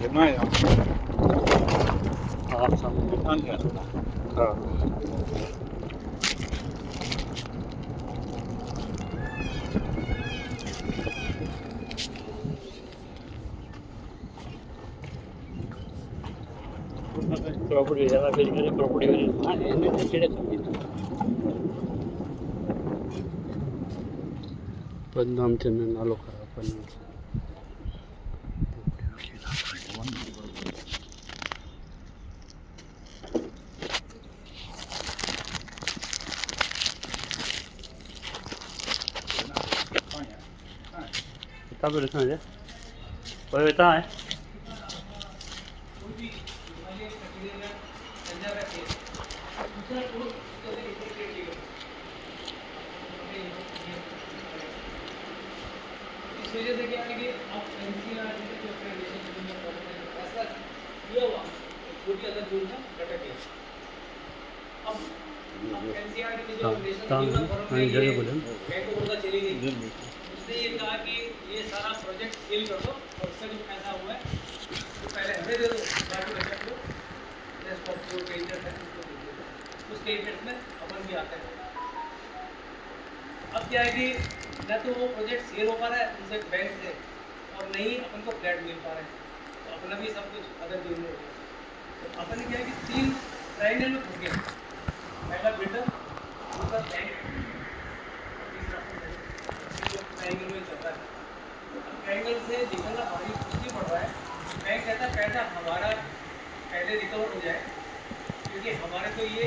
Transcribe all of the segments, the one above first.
देखना है यहाँ आप सामने दुकान है। हाँ प्रॉपर्टी ज़्यादा बिल करे प्रॉपर्टी वाले हाँ એને છેડે કરી બદનામ છે ને નાલો ખરાબ બન્યો છે कितना पे रखना है कोई बता है इस वजह से क्या है कि अब एनसीआर जो accreditation ऐसा किया हुआ जो कि अदर रूल में कटक है। अब एनसीआर की जो रेगुलेशन बैंक को पता चली गई उसने ये कहा कि ये सारा प्रोजेक्ट सेल कर दो और उसका जो पैसा हुआ है तो पहले हमें दे दो बाकी बचा को रेस्ट ऑफ जो क्रेडिटर है उसको दे दो उसके इंटरेस्ट में अपन भी आता है। अब क्या है कि न तो वो प्रोजेक्ट सेल हो पा रहा है उनसे बैंक से और नहीं अपन को फ्लैट मिल पा रहा है तो अपना भी सब कुछ अदर दिन में हो गया। तो अपन ने क्या है कि 3 ट्रायंगल में फंस गया। पहला बिल्डर दूसरा बैंक तीसरा ट्रायंगल में चलता है। ट्रायंगल से निकलना भारी मुश्किल पड़ रहा है। बैंक कहता है पैसा हमारा पहले रिकवर हो जाए क्योंकि हमारे तो ये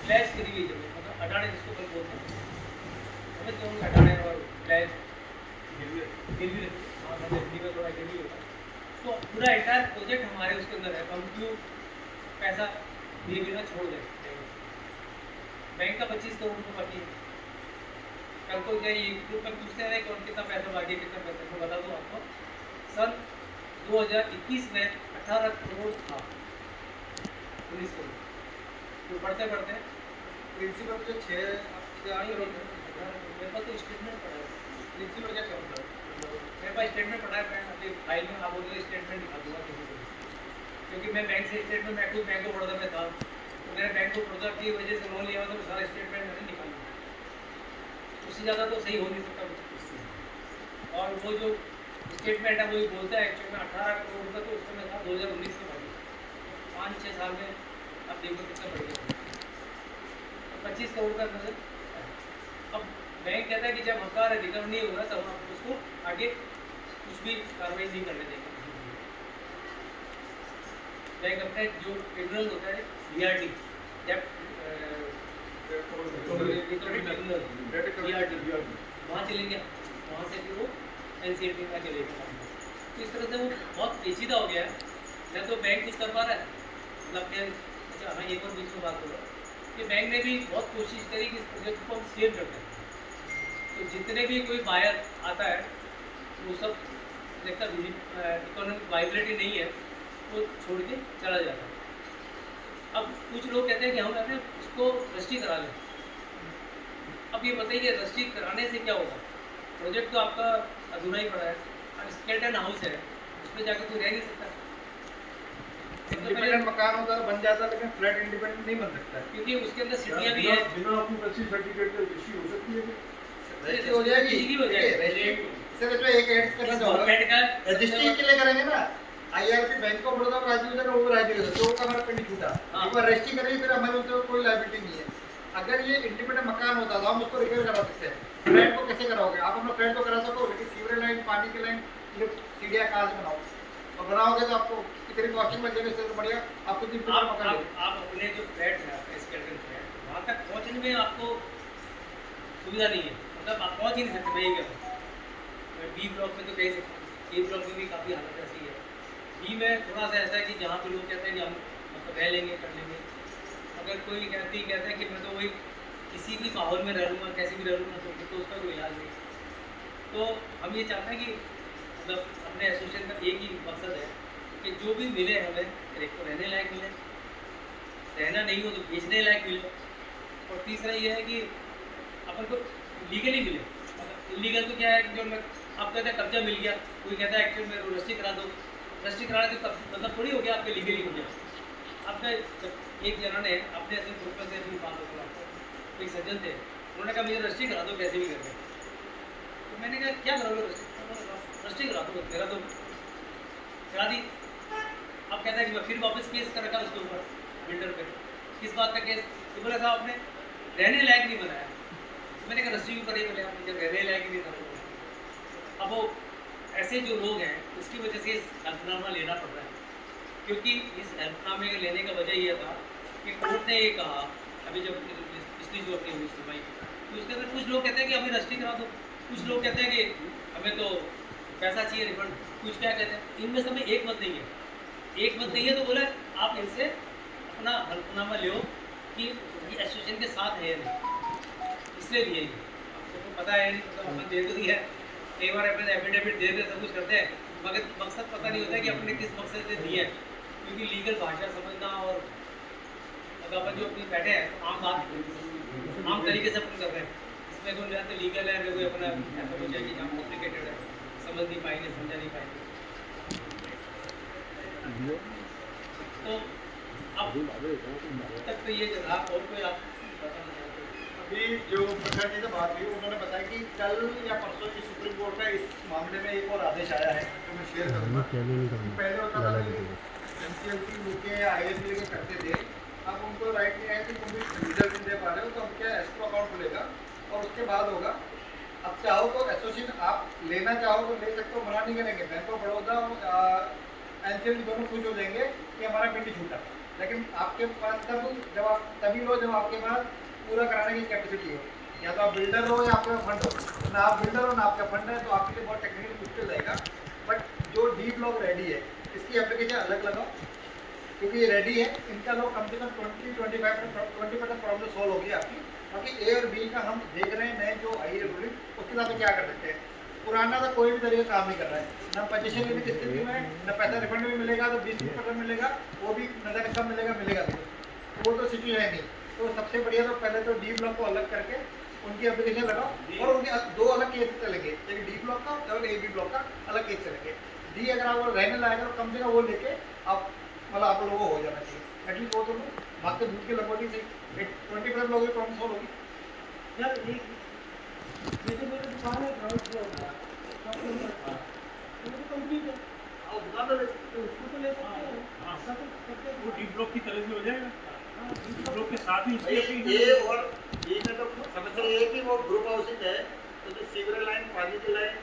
फ्लैश करी गई जमीन मतलब अडाने जिसको कल बोलते हैं क्यों हटाने और फ्लैश गिरवी में थोड़ा गिरवी होता है तो पूरा एंटायर प्रोजेक्ट हमारे उसके अंदर है तो हम क्यों पैसा धीरे धीरे छोड़ दें। बैंक का 25 करोड़ रुपये बाकी है। कल को क्या ये ग्रुप में पूछते हैं कौन कितना पैसा बाकी है कितना पैसा मैं बता दूँ आपको सन 2021 में 18 करोड़ था 19 करोड़ तो बढ़ते बढ़ते प्रिंसिपल जो 6 मेरे पास तो स्टेटमेंट पड़ा है प्रिंसिपल क्या होता है मेरे पास स्टेटमेंट पड़ा है मैं अपनी फाइल में आप बोलिए स्टेटमेंट दिखा दूँगा किसी को क्योंकि मैं बैंक से स्टेटमेंट मैं खुद बैंक ऑफ बड़ौदा में था तो मैंने बैंक ऑफ बड़ौदा की वजह से लोन लिया तो सारा स्टेटमेंट मैंने निकाला उससे ज़्यादा तो सही हो नहीं सकता उससे और वो जो स्टेटमेंट है वो बोलता है एक्चुअल में 18 करोड़ रुपये तो उस समय था 2019 में बढ़ गया 5-6 साल में अब देखो कितना बढ़ गया 25 करोड़ का नजर। अब बैंक कहता है कि जब हकार रिकवर नहीं होगा तब हम उसको आगे कुछ भी कार्रवाई नहीं करने देंगे। बैंक अपने जो ट्रिब्यूनल होता है DRT वहाँ चलेंगे वहाँ से फिर वो NCLT में आके लेकर आएंगे तो इस तरह से वो बहुत पेचीदा हो गया है न तो बैंक कुछ कर पा रहा है मतलब अच्छा हाँ एक और बीच में बात करो कि बैंक ने भी बहुत कोशिश करी कि इस प्रोजेक्ट को हम सेल करते हैं तो जितने भी कोई बायर आता है वो सब देखता इकोनॉमिक वाइबिलिटी नहीं है वो छोड़ के चला जाता है। अब कुछ लोग कहते हैं कि हम अपने उसको रजिस्ट्री करा लें। अब ये बताइए रजिस्ट्री कराने से क्या होगा प्रोजेक्ट तो आपका अधूरा ही पड़ा है और स्केलेटन हाउस है उसमें जाकर कोई रह नहीं सकता। इंडिपेंडेंट मकान होता है बन जाता है लेकिन फ्लैट इंडिपेंडेंट नहीं बन सकता क्योंकि उसके अंदर सीढ़ियाँ भी है बिना ऑक्यूपेंसी सर्टिफिकेट के इश्यू हो सकती है रजिस्ट्री हो जाएगी सर इसमें एक ऐड करना चाहूंगा रजिस्ट्री के लिए करेंगे ना IRP बैंक ऑफ बड़ौदा में राजीव जगह वो राजीव जगह तो का हमारा कहीं छूटा एक बार रजिस्ट्री करेंगे फिर हमारे ऊपर कोई लायबिलिटी नहीं है। अगर ये इंडिपेंडेंट मकान होता तो हम उसको रिकवर करा सकते हैं। फ्लैट को कैसे कराओगे आप अपना फ्लैट को करा सको लेकिन सीवरेज लाइन पानी की लाइन सीढ़ियाँ कहाँ से बनाओ और बनाओगे तो आपको कितनी कॉस्टिंग बच जाएगी इससे बढ़िया आपको आप अपने जो फ्लैट है आपका स्केलेटन फ्लैट वहाँ तक पहुँचने में आपको सुविधा नहीं है मतलब आप पहुँच ही नहीं सकते भाई क्या B ब्लॉक में तो कह सकते A ब्लॉक में भी काफ़ी हालत ऐसी है B में थोड़ा सा ऐसा है कि जहाँ पे लोग कहते हैं कि हम मतलब रह लेंगे कर लेंगे अगर कोई कहता है कि मैं तो वही किसी भी माहौल में रह लूँगा कैसे भी रह लूँगा तो उसका कोई इलाज नहीं। तो हम ये चाहते हैं कि मतलब अपने एसोसिएशन का एक ही मकसद है कि जो भी मिले हमें एक तो रहने लायक मिले रहना नहीं हो तो बेचने लायक मिले और तीसरा ये है कि अपन को लीगली मिले। इलीगल तो क्या है कि जो मैं आप कहते हैं कब्जा मिल गया कोई कहता है एक्चुअल में रजिस्ट्री करा दो रजिस्ट्री कराने के मतलब थोड़ी हो गया आपके लीगली हो गया। अब एक जना ने अपने ऐसे ग्रुप में से अपनी बात को एक सज्जन थे, उन्होंने कहा मुझे रजिस्ट्री करा दो कैसे भी करके। तो मैंने कहा क्या करोगे रजिस्ट्री करा दो, मेरा तो करा दी। अब कहता है कि मैं फिर वापस केस कर रखा उसके ऊपर बिल्डर पे, किस बात का केस? तो बोला साहब आपने रहने लायक नहीं बनाया। मैंने कहा रजिस्ट्री क्यों करी? बोले आपने जब रहने लायक नहीं था। अब वो ऐसे जो लोग हैं उसकी वजह से इस हल्फनामा लेना पड़ रहा है, क्योंकि इस हल्फनामे के लेने का वजह यह था कि कोर्ट ने ये कहा अभी जब पिछली जो अपनी हुई सुनवाई तो उसके अंदर कुछ लोग कहते हैं कि हमें रजिस्ट्री करा दो, कुछ लोग कहते हैं कि हमें तो पैसा चाहिए रिफंड, कुछ क्या कहते हैं। इनमें से हमें एक मत नहीं है, एक मत नहीं है। तो बोला आप इनसे अपना हल्फनामा लो कि ये एसोसिएशन के साथ है नहीं, इसलिए लिए आपको पता है नहीं, मतलब अपन दे तो दिया है, कई बार अपने एफिडेविट दे सब कुछ करते हैं, मगर मकसद पता नहीं होता है कि अपने किस मकसद से दिया है। क्योंकि लीगल भाषा समझना और अगर अपन जो अपनी बैठे हैं तो आम बात आम तरीके से अपन कर रहे हैं, इसमें कोई ना तो लीगल है, कोई अपना ऐसा कुछ है कि हम कॉम्प्लिकेटेड है, समझ नहीं पाएंगे, समझा नहीं पाएंगे। तो अब तक तो ये जगह और कोई आप बताना चाहते हैं? अभी जो प्रखंड जी से बात हुई उन्होंने बताया कि कल या परसों की सुप्रीम कोर्ट का इस मामले में एक और आदेश आया है जो मैं शेयर करूँगा। पहले होता था कि एनसीएलटी लेके आईएलटी लेके करते थे, अब उनको राइट नहीं है कि तुम भी रिजल्ट नहीं दे पा रहे हो तो उनका एस्क्रो अकाउंट खुलेगा और उसके बाद होगा। अब चाहो तो एसोसिएशन आप लेना चाहो तो ले सकते हो, मना नहीं करेंगे। बैंक ऑफ बड़ौदा और एनसीएलटी दोनों खुश हो जाएंगे कि हमारा पिंडी छूटा, लेकिन आपके पास जब आप तभी लो जब आपके पास पूरा कराने की कैपेसिटी हो, या तो आप बिल्डर हो या आपके फंड हो। ना आप बिल्डर हो ना आपका फंड है तो आपके लिए बहुत टेक्निकली मुश्किल रहेगा। बट जो डी ब्लॉक रेडी है इसकी एप्लीकेशन अलग लगाओ, क्योंकि ये रेडी है, इनका लोग कम से कम 20% प्रॉब्लम सॉल्व होगी आपकी। बाकी ए और बी का हम देख रहे हैं नए जो आई है रूलिंग, उसके साथ क्या कर सकते हैं। पुराना तो कोई भी तरीके काम नहीं कर रहा है, ना पोजीशन लेने की स्थिति में, ना पैसा रिफंड भी मिलेगा तो 20% मिलेगा, वो भी नजर कम मिलेगा नहीं, वो तो सिचुएशन है नहीं। तो सबसे बढ़िया तो पहले तो डी ब्लॉक को अलग करके उनकी एप्लीकेशन लगाओ और उनके दो अलग केस चलेंगे, एक डी ब्लॉक का और एक ए बी ब्लॉक का अलग केस चलेंगे। डी अगर आप रहने लाएगा तो कम से कम वो लेके आप मतलब आप लोगों को हो जाना चाहिए, एटलीस्ट वो तो भाग के दूध के लगवानी चाहिए। 20% लोगों की प्रॉब्लम सॉल्व होगी। यार एक जैसे मेरी दुकान है ग्राउंड फ्लोर का, कंप्लीट है, आओ दुकान पे तो उसको तो ले सकते हैं। हाँ। सब करके वो डी ब्लॉक की तरह से हो जाएगा, डी ब्लॉक के साथ ही उसकी भाई अपनी ये और ये में तो समस्या ये है कि वो ग्रुप हाउसिंग है तो जो सीवरेज लाइन, पानी की लाइन,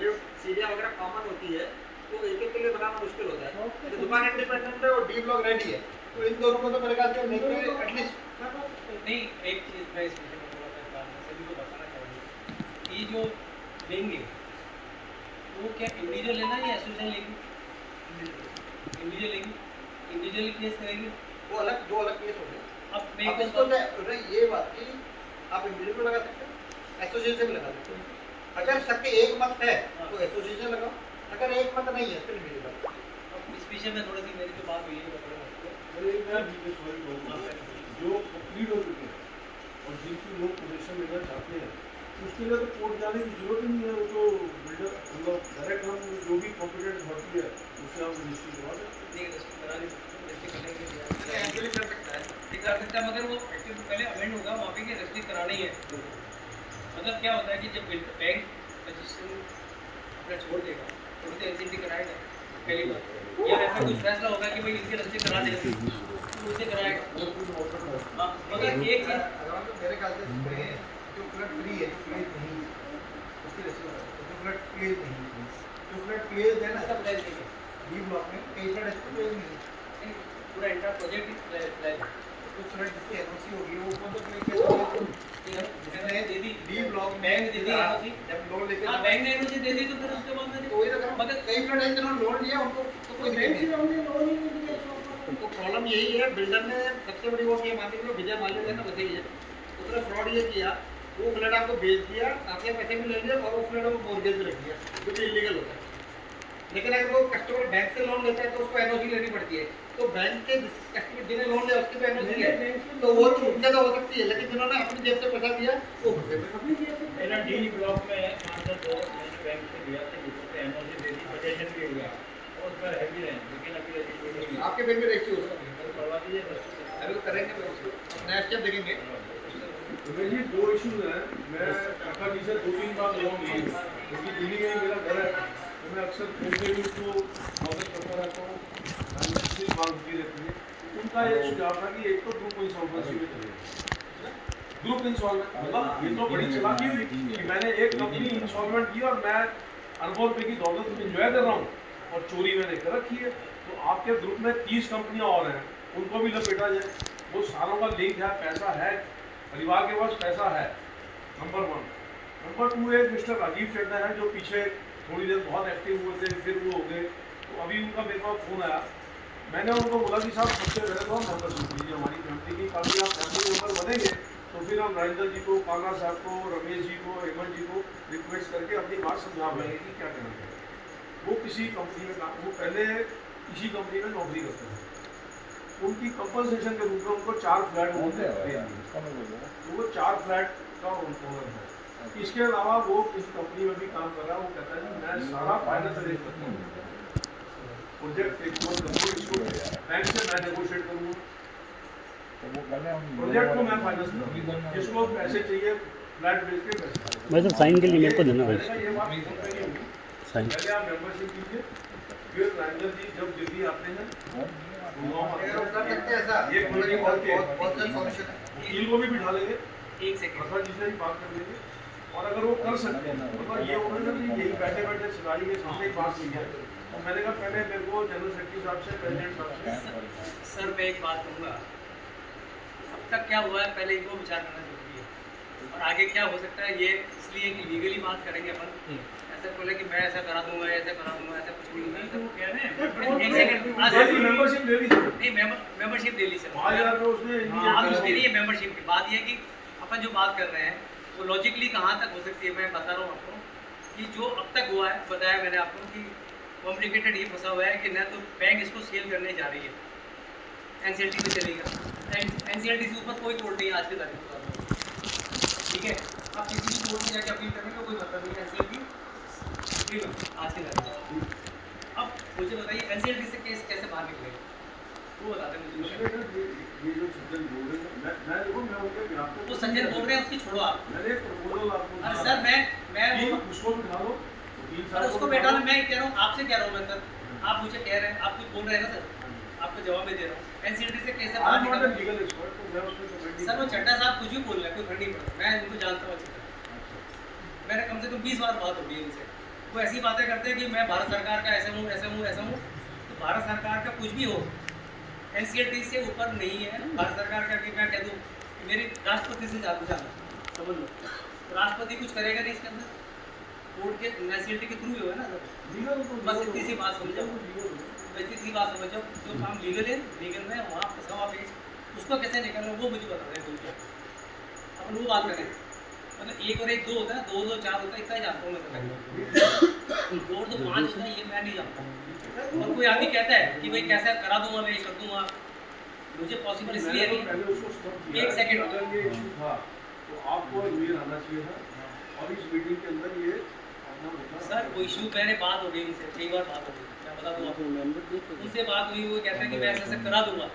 लिफ्ट, सीढ़ियाँ वगैरह कॉमन होती है तो एक के लिए बनाना मुश्किल होता है। तो दुकान इंडिपेंडेंट है और डी ब्लॉक रेडी है, तो इन दोनों को तो मेरे ख्याल से एटलीस्ट नहीं। एक चीज़ मैं इसमें सभी को बताना चाहूँगी, ये जो लेंगे वो क्या इंडिविजुअल लेना या एसोसिएशन लेंगे? इंडिविजुअल लेंगे, इंडिविजुअल केस करेंगे, वो अलग दो अलग केस हो गए। अब मैं अब इसको ये बात कि आप इंडिविजुअल लगा सकते हैं, एसोसिएशन भी लगा सकते हैं। अगर सबके एक मत है तो एसोसिएशन लगाओ, अगर एक मत नहीं है फिर इंडिविजुअल। अब इस विषय में थोड़ी सी मेरी जो बात हुई है जो कंप्लीट हो चुके हैं और जिनकी लोग पोजीशन लेना चाहते हैं उसके लिए तो कोर्ट जाने की जरूरत ही नहीं है। वो तो बिल्डर मतलब डायरेक्ट हम जो भी कॉम्पिटेंट होती है उससे हम रजिस्ट्री करवा दें। एक्चुअली कर सकता है, कर सकता है, मगर वो एक्चुअली पहले अमेंड होगा, वहाँ पे रजिस्ट्री करानी है। मतलब क्या होता है कि जब बैंक रजिस्ट्रेशन अपना छोड़ देगा तो एनसीटी कराएगा पहली बार, या ऐसा कुछ फैसला होगा कि भाई इनकी रजिस्ट्री करा देगा तो उसे कराएगा। हाँ, मगर एक चीज़ मेरे ख्याल से जो फ्लड फ्री है, जो प्लेस नहीं उसकी रजिस्ट्री जो फ्लड प्लेस नहीं, जो फ्लड प्लेस है ना उसका प्लान देंगे डी ब्लॉक में कई फ्लड प्लेस नहीं, पूरा इंटर प्रोजेक्ट ही प्लान कुछ फ्लड जिसकी एनओसी होगी वो कौन सा प्लेस मैंने दे दी, डी ब्लॉक बैंक दे दी एनओसी, जब लोन लेके हाँ बैंक ने एनओसी दे दी तो फिर उसके बाद में तो वही तो मगर कई फ्लड है जिन्होंने लोन लिया उनको तो कोई बैंक से नहीं। हमने लोन ही नहीं दिया। तो प्रॉब्लम यही है, बिल्डर ने सबसे बड़ी वो ये मान लो विजय माल्या है ना वैसे ही है, उसने फ्रॉड ये किया, वो फ्लैट आपको बेच दिया, आपके पैसे भी ले लिए और वो फ्लैट वो मॉर्गेज पे रख दिया, जो कि इलीगल होता है। लेकिन अगर वो कस्टमर बैंक से लोन लेता है तो उसको एनओसी लेनी पड़ती है, तो बैंक के कस्टमर जिन्हें लोन लिया उसकी तो एनओसी है, तो वो तो उनसे तो हो सकती है, लेकिन जिन्होंने अपनी जेब से पैसा दिया वो मेरा डी ब्लॉक में 5 2 मैंने बैंक से लिया था जिससे एनओसी दे दी, पोजीशन भी हो गया और आपके बैंक में रजिस्ट्री हो सकती है, अभी करेंगे मैं उसको नेक्स्ट स्टेप देखेंगे। तो जी दो इश्यूज हैं। मैं काका जी से 2-3 बार लोन ली क्योंकि दिल्ली में ही मेरा घर है, तो मैं अक्सर फोन पे भी उसको मदद करता रहता हूँ, दूसरी मांग की रहती है। उनका एक सुझाव था कि एक तो ग्रुप इंसॉल्वेंसी में चले, ग्रुप इंसॉल्वेंट मतलब ये तो बड़ी चालाकी हुई कि मैंने एक कंपनी इंसॉल्वेंट की और मैं अरबों रुपए की दौलत इंजॉय कर रहा हूँ और चोरी मैंने कर रखी है। तो आपके ग्रुप में 30 कंपनियाँ और हैं, उनको भी लपेटा जाए, वो सारों का लिंक है, पैसा है, परिवार के पास पैसा है, नंबर 1। नंबर 2 एक मिस्टर राजीव चड्डा है जो पीछे थोड़ी देर बहुत एक्टिव हुए थे, फिर वो हो गए। तो अभी उनका मेरे पास फ़ोन आया, मैंने उनको बोला कि साहब सबसे पहले तो मेंबरशिप लीजिए हमारी फैमिली की, ताकि आप फैमिली मेम्बर बनेंगे तो फिर हम राजेंद्र जी को, कांगड़ा साहब को, रमेश जी को, हेमंत जी को रिक्वेस्ट करके अपनी बात समझा पाएंगे कि क्या करना चाहिए। वो किसी कंपनी में वो पहले किसी कंपनी में नौकरी करते हैं, उनकी कंपनसेशन के रूप में उनको 4 फ्लैट होते हैं, तो वो 4 फ्लैट का ओनर है। इसके अलावा वो किसी कंपनी में भी काम कर रहा है, वो कहता है कि मैं सारा फाइनेंस अरेंज करता हूँ, प्रोजेक्ट बैंक से मैं नेगोशिएट करूँगा, प्रोजेक्ट को मैं फाइनेंस करूँगा, जिसको पैसे चाहिए फ्लैट बेच के पैसे। भाई साहब साइन के लिए मेरे को देना भाई ये बात फोन पे नहीं होगी, साइन। पहले आप मेंबरशिप कीजिए, फिर राजेंद्र जी जब दिल्ली आते हैं ये कमेटी कॉल के वकील को भी बिठा लेंगे, एक सेकंड प्रसाद जी से भी बात कर लेंगे, और अगर वो कर सकते हैं मतलब ये उन्होंने भी यही बैठे बैठे सिलाई के सामने ही बात की है। तो मैंने कहा पहले मेरे को जनरल सेक्रेटरी साहब से, प्रेसिडेंट साहब से। सर मैं एक बात कहूँगा, अब तक क्या हुआ है पहले इनको विचार करना जरूरी है, और आगे क्या हो सकता है ये इसलिए कि लीगली बात करेंगे अपन। ऐसा बोले कि मैं ऐसा करा दूंगा, ऐसा करा दूंगा, ऐसा कुछ नहीं होगा। तो कह रहे हैं एक सेकंड मेंबरशिप ले लीजिए, नहीं मेंबरशिप ले ली सर, 5000 रुपये उसने आप उसके लिए मेंबरशिप की बात ये है कि अपन जो बात कर रहे हैं वो लॉजिकली कहाँ तक हो सकती है। मैं बता रहा हूँ आपको कि जो अब तक हुआ है, बताया मैंने आपको कि कॉम्प्लिकेटेड ये फंसा हुआ है कि न तो बैंक इसको सेल करने जा रही है, एनसीएलटी पे चलेगा, एनसीएलटी से ऊपर कोई कोर्ट नहीं है आज के तारीख में, ठीक है। आप किसी भी कोर्ट में जाके अपील करने का कोई मतलब नहीं है, एनसीएलटी आज के तारीख में। अब मुझे बताइए एनसीएलटी से केस कैसे बाहर निकलेगा, वो बता दें मुझे। ये जो सज्जन बोल रहे हैं, मैं देखो मैं उनके ग्राफ को वो संजय बोल रहे हैं उसकी छोड़ो आप। मैंने एक प्रपोजल आपको अरे सर मैं उसको बिठा लो, अरे उसको बैठा लो, मैं कह रहा हूँ आपसे कह रहा हूँ मैं सर, आप मुझे कह रहे हैं, आप कुछ बोल रहे हैं ना सर, आपको जवाब में दे रहा हूँ। एनसीएलटी से कैसे बाहर निकल लीगल एक्सपर्ट, तो मैं उसमें कमेंट सर वो चड्डा साहब कुछ भी बोल रहे हैं, कोई फर्क नहीं पड़ता, मैं इनको जानता हूँ अच्छी तरह, मैंने कम से कम 20 बार बात हो गई उनसे। वो ऐसी बातें करते हैं कि मैं भारत सरकार का ऐसा हूँ ऐसा हूँ ऐसा हूँ। तो भारत सरकार का कुछ भी हो एनसीएलटी से ऊपर नहीं है। भारत सरकार का कि मैं कह दूँ मेरी राष्ट्रपति से जाना समझ लो, राष्ट्रपति कुछ करेगा नहीं इसके अंदर, कोर्ट के एनसीएलटी के थ्रू ही होगा ना सर। बस इतनी सी बात समझो, इतनी सी बात समझो, जो काम लीगल है लीगल में वहाँ फंसा हुआ पेज उसको कैसे निकालना वो मुझे बता रहे हैं। अपन वो बात करें, मतलब 1 और 1 2 होता है, 2 2 4 होता है, इतना ही जानता हूँ मैं। 2 और 2 5 होता है ये मैं नहीं जानता। और कोई आदमी कहता है कि भाई कैसे करा दूंगा मैं, कर दूंगा, मुझे पॉसिबल इसलिए नहीं। एक सेकंड, अगर ये इशू था तो आपको ये आना चाहिए था, और इस मीटिंग के अंदर ये आना होता। सर वो इशू मैंने बात हो गई उनसे, कई बार बात हो गई, मैं बता दूँ आपको, उनसे बात हुई, वो कहते हैं कि मैं ऐसे करा दूंगा।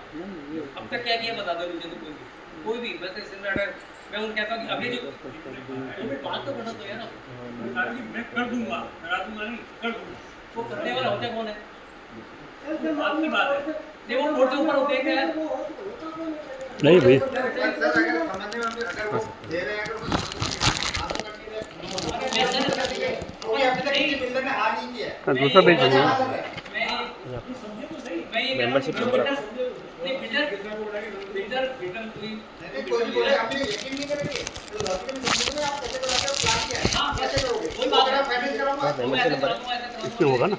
अब तक क्या किया बता दो मुझे, तो कोई भी मैं तो इसमें मैं उनको कहता हूँ कि अभी जो बात तो करना तो है ना, मैं कर दूंगा, करा दूंगा नहीं, कर दूंगा। वो करने वाला होता कौन है? बात की बात है, नहीं वो कोर्ट के ऊपर होते हैं क्या? नहीं भाई सर अगर समझने में अगर वो दे रहे हैं क्योंकि अभी तक किसी बिल्डर ने हार नहीं किया है। दूसरा पेज है मेंबरशिप नहीं कोई भी बोले अपने यकीन नहीं करेंगे तो डॉक्यूमेंट समझ में आप कैसे बनाते हो, प्लान क्या है, हाँ, कैसे करोगे, कोई बात नहीं। फाइनेंस कराऊंगा इसमें होगा ना?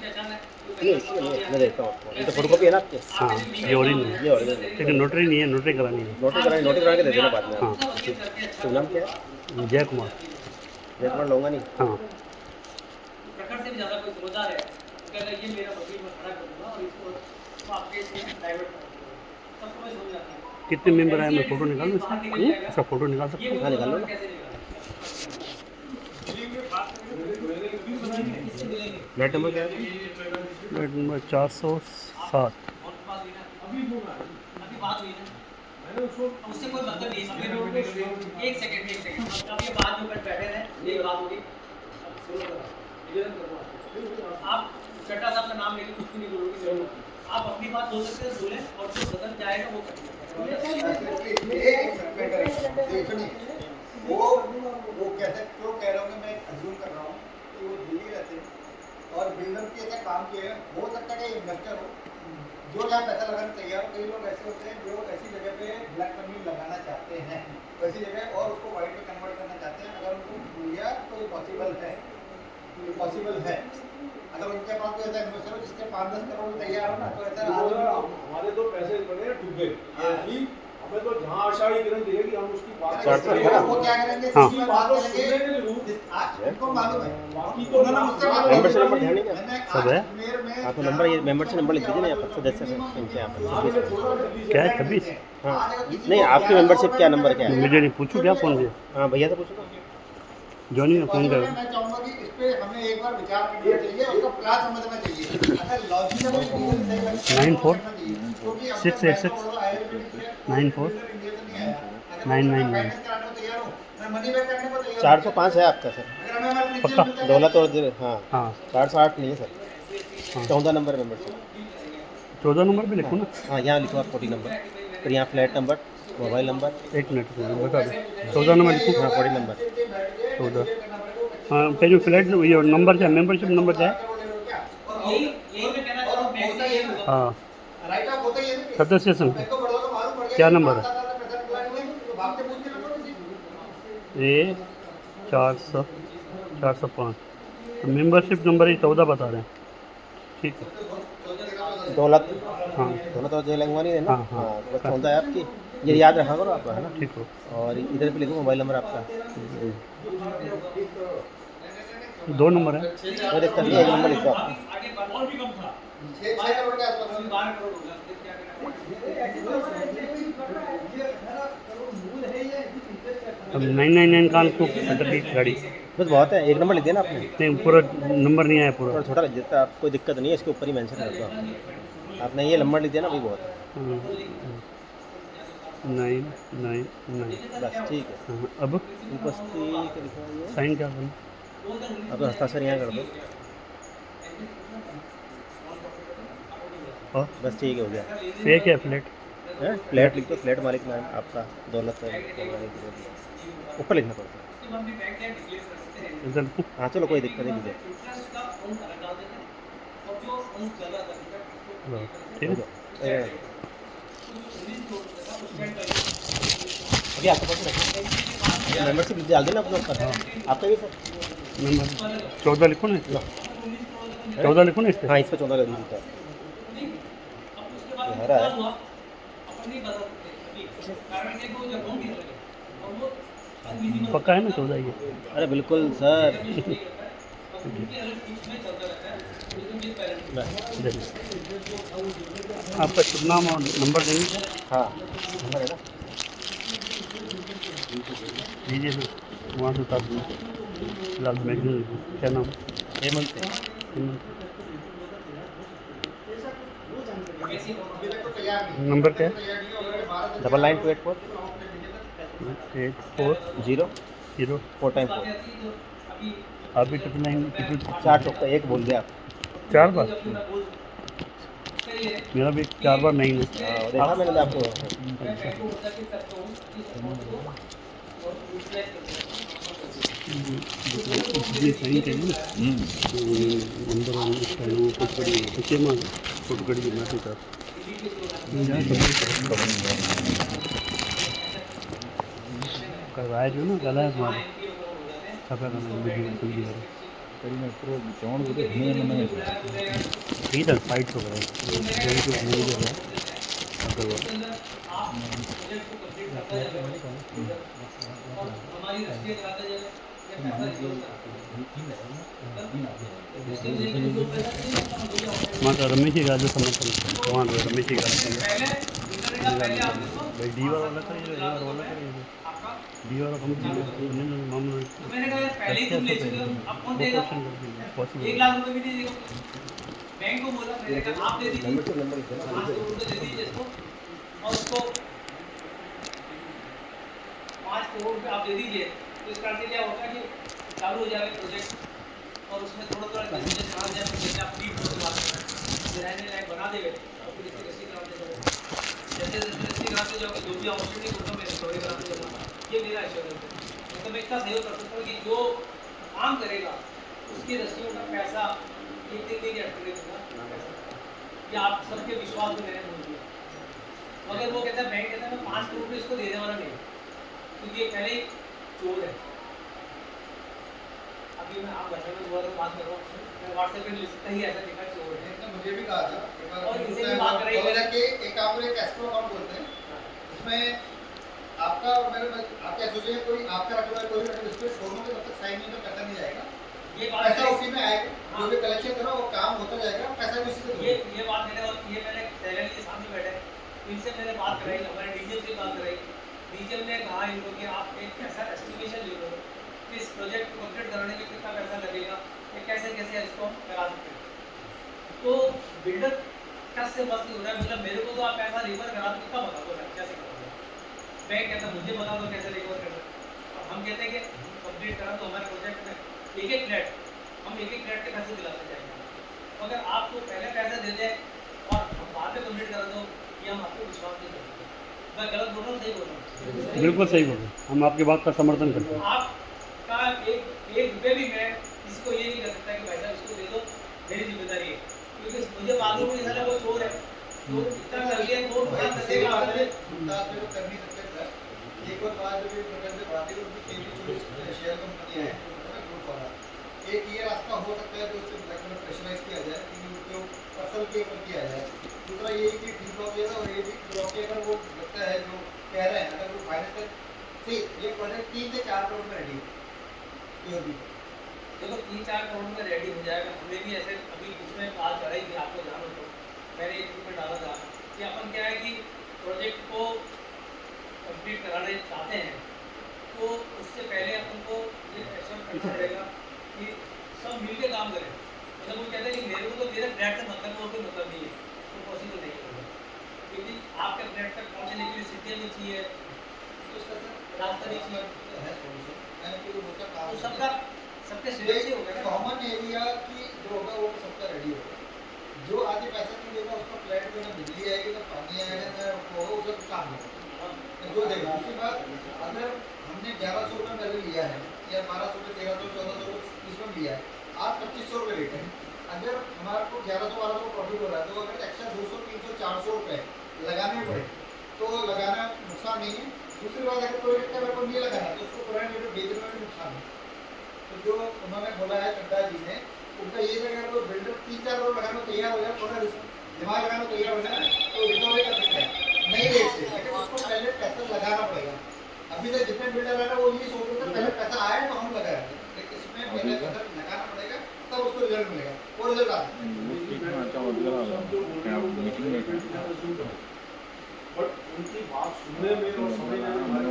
नहीं इसमें नहीं, मैं देखता हूँ आपको। ये तो फोटोकॉपी है ना आपके? हाँ ये ओरिजिनल है, ये ओरिजिनल है। लेकिन नोटरी नहीं है, नोटरी करानी है। नोटिस करा के दे देना बाद में। हाँ शुभ नाम क्या है? जय कुमार। जयकुमार लूँगा नहीं। हाँ प्रखर से भी ज़्यादा कोई समझदार है तो कह रहा है ये मेरा वकील मैं खड़ा कर दूंगा और इसको आपके इसमें डाइवर्ट कर दूंगा, सबको मैं समझ जाता हूँ। कितने मेंबर आए, मैं फोटो निकालूँ इसका? अच्छा फोटो निकाल सकते ये हैं? हाँ, निकाल लो। कैसे निकालें? फ्लैट नंबर क्या है? Flat number 407। अभी बात हुई ना, मैंने उसको उससे कोई मतलब नहीं है। एक सेकंड अब ये बात जो कर बैठे हैं ये बात होगी। अब सुनो जरा, निवेदन करो आप चड्डा साहब का नाम लेके कुछ भी नहीं बोलोगे। आप अपनी बात बोल सकते हैं, बोलें, और जो सदन जाएगा वो करेंगे। वो कैसे क्यों कह रहा हूँ कि मैं अज्यूम कर रहा हूँ कि वो दिल्ली रहते हैं और बिल्डर के ऐसे काम किए हैं। हो सकता है कि इन्वेस्टर हो जो यहाँ पैसा लगाने तैयार हो। कई लोग ऐसे होते हैं जो ऐसी जगह पे ब्लैक मनी लगाना चाहते हैं, वैसी जगह, और उसको वाइट में कन्वर्ट करना चाहते हैं। अगर उनको मिल तो ये पॉसिबल है, अगर उनके पास कोई ऐसा इन्वेस्टर हो जिसके 5-10 करोड़ तैयार हो ना, तो ऐसा हमारे तो पैसे बने डूबे। हमें तो जहाँ आशाई किरण दिखेगी हम उसकी बात वो क्या करेंगे, हाँ। सीधी बात करेंगे। उनको मालूम है, बाकी तो उन्होंने मुझसे बात मेंबरशिप की। नंबर ध्यान नहीं क्या? मैंने सब है? अजमेर में हाँ तो नंबर, ये मेंबरशिप नंबर लिख दीजिए ना यहाँ पर, सदस्य संख्या यहाँ पर 26। क्या है 26? हाँ नहीं, आपकी मेंबरशिप क्या नंबर क्या है? मुझे नहीं पूछू क्या फ़ोन से? हाँ भैया से पूछो। जॉनी ने फ़ोन कर। मैं चाहूंगा कि इस पे हमें एक बार विचार करना चाहिए, उसका प्लान समझना चाहिए। अगर लॉजिकल रीजन सही लगता है 94 क्योंकि 686 94 999। 405 है आपका सर। पक्का? दौलत और हाँ हाँ 408 नहीं है सर। हाँ 14 नंबर मेंबरशिप। 14 नंबर भी लिखो ना। हाँ यहाँ लिखो आप 40 नंबर, फिर यहाँ फ्लैट नंबर, मोबाइल नंबर। एक मिनट बता दो। 14 नंबर लिखो। हाँ 40 नंबर। 14। हाँ पेज फ्लैट ये नंबर क्या है, मेंबरशिप नंबर क्या है? यही मैं कहना चाहता हूँ, बैंक से यही होगा। हाँ सदस्य संख्या क्या नंबर है? ये 405। तो मेंबरशिप नंबर ही 14 बता रहे हैं। ठीक है। दौलत, हाँ दौलत और जेलंगवानी है ना। हाँ, हाँ। हाँ बस 14 है आपकी, ये याद रखा करो आप, है ना। ठीक हो। और इधर पे लिखो मोबाइल नंबर आपका। 2 नंबर है। कोई दिक्कत नहीं, एक नंबर लिखो आप। आगे और भी कम था, 12 करोड़ हो गया। अब 999 का को अंदर की गाड़ी बस बहुत है, एक नंबर लिख दिया ना आपने। नहीं, पूरा नंबर नहीं आया पूरा। थोड़ा छोटा लिख देता, आप कोई दिक्कत नहीं है, इसके ऊपर ही मेंशन कर दो आप। आपने ये नंबर लिख दिया ना, वही बहुत है। 999। बस ठीक है। हाँ, अब उपस्थित लिखा है, साइन क्या करना? अब हस्ताक्षर यहाँ कर दो। और बस ठीक है, हो गया। फेक है फ्लैट? है फ्लैट लिख दो, फ्लैट मालिक नाम आपका दौलत है, ऊपर लिखना पड़ता है। इधर लिखूं? हाँ चलो कोई दिक्कत नहीं, मुझे हाँ, ठीक है। अभी आपका पास मेंबरशिप डाल देना अपने ऊपर। आपका भी सर नंबर 14 लिखो ना, 14 लिखो ना इस पे। हाँ, इस पर 14 कर दीजिए। हरा है। पक्का है ना 14 ये? अरे बिल्कुल सर। देखिए आपका शुभ नाम और नंबर देंगे? हाँ नंबर है ना, दीजिए फिर, वहाँ से उतार दूँगा। फिलहाल मैगजीन क्या नाम? हेमंत है। नंबर क्या है? 9924 840 0 4 टाइम 4। आप भी 999 4 चौका एक बोल दिया आप। 4 बार? मेरा भी 4 बार नहीं है। देखा मैंने आपको। सही चाहिए ना अंदर फोटो कड़ी माटी का करवाया जो ना गला है हमारे सफ़ेद ठीक है फाइट तो करें माता रमेश की गाल समर्थन वहाँ रमेश की गाल भाई डीवर वाला करिए डीवर हम मामला मैंने कहा पहले ही तुम ले चुके हो, अब कौन देगा? 1 लाख रुपए भी नहीं देगा। बैंक को बोला, मैंने कहा आप दे दीजिए 5 करोड़ रुपए दे दीजिए इसको, और उसको 5 करोड़ रुपए आप दे दीजिए, तो इस करके क्या होगा कि चालू हो जाएगा प्रोजेक्ट, और उसमें थोड़ा जैसे कहा जाए तो जैसे आप प्री प्रोजेक्ट रहने लायक बना देंगे, फिर इससे रस्सी कराते जाओगे, जैसे जैसे रस्सी कराते जाओगे, जो भी अपॉर्चुनिटी होगा मैं रिकवरी कराते जाऊँगा, ये मेरा एश्योरेंस है। मतलब मैं इतना सहयोग कर सकता हूँ कि जो काम करेगा उसकी रस्सियों का पैसा एक दिन में अटके दूंगा, ये आप सबके विश्वास में मैंने बोल दिया। मगर वो कहता है, बैंक कहता है मैं 5 करोड़ रुपये इसको देने वाला नहीं, क्योंकि ये पहले ही चोर है। अभी मैं आप भाषा में दोबारा बात कर रहा हूँ, मैं व्हाट्सएप पे लिख सकता ही ऐसा लिखा चोर है। इसने मुझे भी कहा था एक बार, और इनसे भी बात कराई मैंने। कि एक आपको एक एस्क्रो अकाउंट बोलते हैं, उसमें आपका और मेरे आप क्या सोचेंगे, कोई आपका रखा हुआ है, कोई रखा, उसको छोड़ने के तब तक साइन नहीं, तो पैसा नहीं जाएगा, ये बात पैसा है, उसी में आएगा, जो भी कलेक्शन करो वो काम होता जाएगा, पैसा भी उसी से ये बात मैंने, और ये मैंने पहले के सामने बैठे हैं, इनसे मैंने बात कराई, हमारे डीजीएम से बात कराई, डीजीएम ने कहा इनको कि आप एक ऐसा एस्टिमेशन ले लो कि इस प्रोजेक्ट को कंप्लीट कराने में कितना पैसा लगेगा, ये कैसे कैसे इसको हम करा सकते हैं। तो बिल्डर कस से बस नहीं हो रहा है, मतलब मेरे को तो आप पैसा रिकवर करा दो, कितना बता दो मैं कैसे करूँगा, बैंक कहता मुझे बता दो कैसे रिकवर करना, और हम कहते हैं कि कंप्लीट करा तो हमारे प्रोजेक्ट में एक फ्लैट हम एक फ्लैट के पैसे दिलाते जाएंगे, अगर आपको पहले पैसे दे दें और हम बाद में कंप्लीट करा दो, ये हम आपको विश्वास नहीं करते। मैं गलत बोल रहा हूँ, सही बोल रहा हूँ? बिल्कुल सही बोल रहे हैं, हम आपकी बात का समर्थन करते हैं। आपका एक रुपये भी मैं इसको ये नहीं कर सकता कि भाई साहब इसको दे दो, मेरी जिम्मेदारी है, क्योंकि मुझे मालूम नहीं था वो चोर है, तो इतना कर लिया वो नुकसान कर देगा आपने। कर नहीं सकते सर। एक और बात जो भी प्रकरण से बात है, उनकी केबी जो शेयर कंपनी है ग्रुप वाला, एक ये रास्ता हो सकता है जो उससे प्रेशराइज किया जाए कि जो फसल के ऊपर किया जाए, दूसरा ये कि डी ब्लॉक है और ए बी ब्लॉक के अगर वो लगता है जो कह रहे हैं, अगर वो फाइनेंस से ये प्रोजेक्ट 3 से 4 करोड़ में रेडी है, देखो 3-4 करोड़ में रेडी हो जाएगा। हमें भी ऐसे अभी उसमें बात कर रही थी, आपको जानो तो मैंने एक ग्रुप में डाला था कि अपन क्या है कि प्रोजेक्ट को कंप्लीट कराने चाहते हैं, तो उससे पहले अपन को ये एक्शन करना पड़ेगा कि सब मिल के काम करें। मतलब वो कहते हैं कि मेरे को तो मेरे फ्लैट से मतलब और कोई मतलब नहीं है, तो पॉसिबल नहीं होगा, क्योंकि आपके फ्लैट तक पहुँचने के लिए सीटें नहीं चाहिए, तो उसका रास्ता नहीं चाहिए, तो सबके शेयर से होगा ना। कॉमन एरिया की जो होगा वो सबका रेडी होगा, जो आगे पैसा नहीं देगा उसका फ्लैट में ना बिजली आएगी ना पानी आएगा ना होगा, उसका काम होगा जो देगा। उसके बाद अगर हमने 1100 रुपये पहले लिया है या 1200 रुपये 1300 1400 इसमें लिया है, आज 2500 रुपये रेट है, अगर हमारे को 1100-1200 प्रॉफिट हो रहा है, तो अगर एक्स्ट्रा 200-300-400 रुपये लगाने पड़े तो लगाना नुकसान नहीं है। दूसरी बात, अगर प्रोजेक्ट का वेपन नहीं लगाना तो उसको पुराने रेट बेचने में भी नुकसान है। तो जो उन्होंने बोला है चड्डा जी ने, उनका ये अगर वो बिल्डर 3-4 करोड़ लगाने तैयार हो जाए, थोड़ा दिमाग लगाने तैयार हो जाए तो रिकवरी कर सकता है नई रेट से, लेकिन उसको पहले पैसा लगाना पड़ेगा। अभी तक जितने बिल्डर है वो ये सोच रहे थे पहले पैसा आए तो हम लगाए, लेकिन इसमें पहले पैसा लगाना पड़ेगा तब उसको रिजल्ट मिलेगा, वो रिजल्ट आ बट उनकी बात सुनने में और समझने में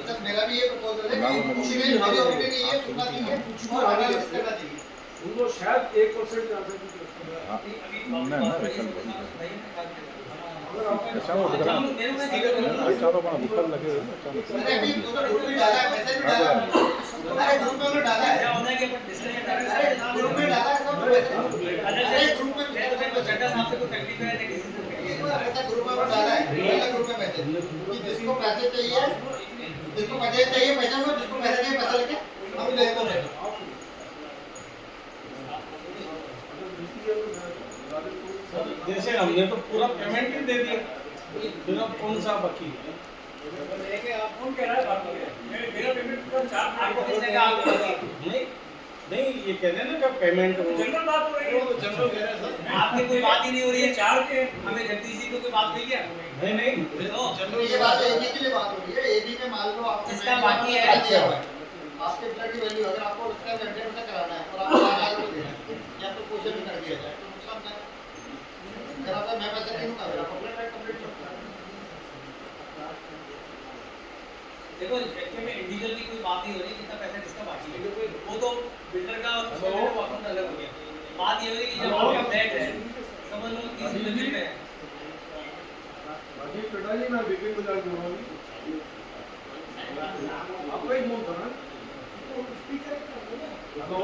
सर मेरा भी ये प्रपोजल है कि किसी ने मेरी ओपिनियन ये सुनना चाहिए और एनालिसिस करना चाहिए। उनको शायद 1% ज्यादा मैंने अभी ग्रुप में डाला है, मैसेज भी डाला है, अरे ग्रुप में डाला है, ग्रुप में डाला है सब, अरे ग्रुप में चड्डा साहब से कोई तकलीफ है नहीं, ऐसा ग्रुप में डाला है, पहला ग्रुप में मैसेज कि जिसको पैसे चाहिए, जिसको पैसे चाहिए पैसा लो, जिसको पैसे चाहिए पैसा लेके हम ले को बैठो। जैसे हमने तो पूरा पेमेंट ही दे दिया, फिर अब कौन सा बाकी है? आप कौन कह रहा है बात करें, मेरा पेमेंट का 4 आपको किसने कहा आपको नहीं नहीं, ये कह रहे हैं ना जब पेमेंट जनरल बात हो रही है, जनरल कह रहे हैं सर, आपकी कोई बात ही नहीं हो रही है 4 के, हमें जगदीश जी को कोई बात नहीं है, नहीं नहीं तो ये बात एबी के लिए बात हो रही है, एबी में मान लो आपको जिसका बाकी है, अच्छा आपके फ्लैट की वैल्यू अगर आपको लगता है 100% कराना है और आपको 4 लाख रुपए देना है या तो क्वेश्चन भी कर दिया जाए तो नुकसान क्या है? अगर आपका मैं पैसा नहीं दूंगा फिर आप अपना फ्लैट कंप्लीट करो। देखो एक्चुअली में इंडिविजुअल की कोई बात नहीं हो रही, कितना पैसा किसका बाकी है, वो तो बिल्डर का और सेलर का अकाउंट अलग हो गया। बात ये हुई कि जब आपका फ्लैट है समझ लो 30 मंजिल पे है बाकी कटाई ना बिपिन बाजार जो है आपका ही फोन था ना हेलो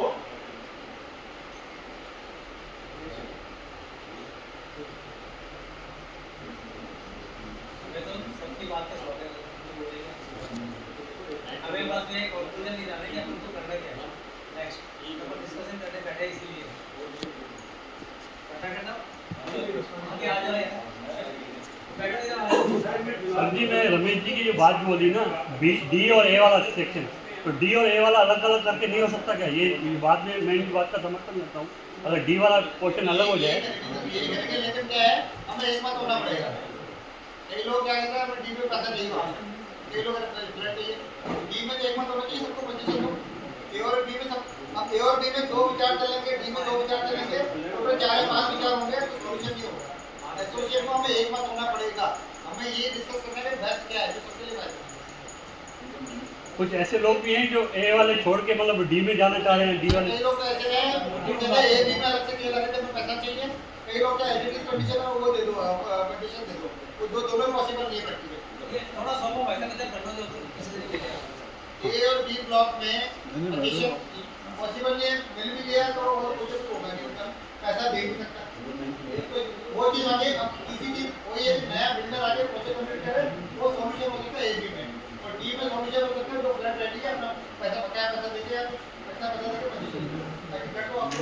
मैं तो सबकी बात का शौक है हमें बस में कंक्लूजन नहीं जाना कि हमको करना क्या है नेक्स्ट अपन डिस्कशन करने बैठे इसीलिए करना आगे आ जाओ यार बैठो सर जी मैं रमेश जी की जो बात बोली ना डी और ए वाला सेक्शन, तो डी और ए वाला अलग अलग करके नहीं हो सकता क्या? ये बात में मैं इस बात का समर्थन करता हूँ, अगर डी वाला पोर्शन अलग हो जाए। लेकिन क्या है, हमें एक मत होना पड़ेगा। कई लोग क्या कहते हैं हमें डी में पैसा नहीं होगा, कई लोग फ्लैट चाहिए डी में तो एक मत होना चाहिए सबको पोजीशन हो। ए और बी में सब, अब ए और बी में दो विचार चलेंगे, डी में दो विचार चलेंगे, तो 4 या 5 विचार होंगे तो सॉल्यूशन नहीं होगा। एसोसिएट में हमें एक मत होना पड़ेगा, हमें ये डिस्कस करना है बेस्ट क्या है जो सबके लिए बेस्ट है। कुछ ऐसे लोग भी हैं जो ए वाले छोड़ के मतलब डी में जाना चाह रहे हैं, डी वाले। कई लोग तो ऐसे हैं जो कहते हैं ए बी में अलग से नहीं अलग में पैसा चाहिए, कई लोग क्या एडिटिव कंडीशन है वो दे दो, कंडीशन दे दो, वो दोनों पॉसिबल नहीं है प्रैक्टिकली। ये थोड़ा सॉल्व हो पैसा कितना करना दो किसी तरीके से ए और बी ब्लॉक में कंडीशन पॉसिबल नहीं है, मिल भी गया तो और कुछ होगा नहीं, उनका पैसा दे भी सकता है। तो वो चीज आगे अब किसी की वो ये नया बिल्डर आगे प्रोजेक्ट कंप्लीट करे वो सॉल्यूशन हो सकता है ए बी में, और डी में सॉल्यूशन हो सकता है जो फ्लैट रेडी है अपना पैसा क्या पैसा देके पैसा बता देके कंडीशन ताकि फ्लैट को आपको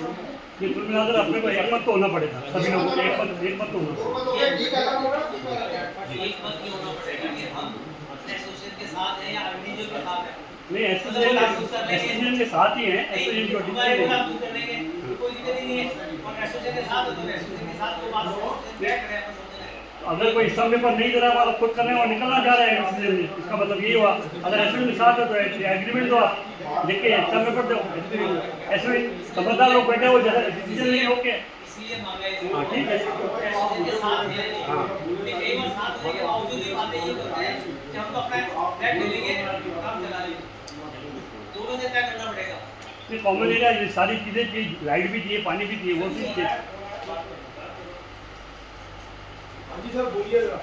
ये कुल मिलाकर अपने को एक मत तो होना पड़ेगा, सभी लोगों को एक मत तो होना। दो मत हो गए, डी का अलग होगा, डी का अलग है। एक बात ये होना पड़ेगा कि हम अपने एसोसिएट के साथ हैं या इंडिविजुअल के साथ हैं नहीं एसोसिएशन के साथ ही हैं, एसोसिएशन को हमारे लोग आप कर लेंगे कोई दिक्कत ही नहीं है और एसोसिएट के साथ हो तो एसोसिएट के साथ कोई बात हो बैठ रहे हैं अगर कोई हिस्सा पेपर नहीं दे रहा है खुद करने और निकलना जा रहा है एसोसिएशन में, इसका मतलब ये हुआ अगर एसोसिएशन के साथ है तो एग्रीमेंट दो, आप लिख के हिस्सा पेपर दो, एसोसिएशन समझदार लोग बैठे हो जरा डिसीजन लेंगे ओके इसलिए मांगा है हाँ ठीक है। एसोसिएट के साथ है कई बार साथ होने के बावजूद भी बातें ये करते हैं कि हम तो अपना फ्लैट ले लेंगे काम चला लेंगे, दोनों से तय करना पड़ेगा। ये कॉमन एरिया ये सारी चीज़ें चाहिए, लाइट भी चाहिए, पानी भी चाहिए, वो चीज़ चाहिए। हाँ जी सर बोलिएगा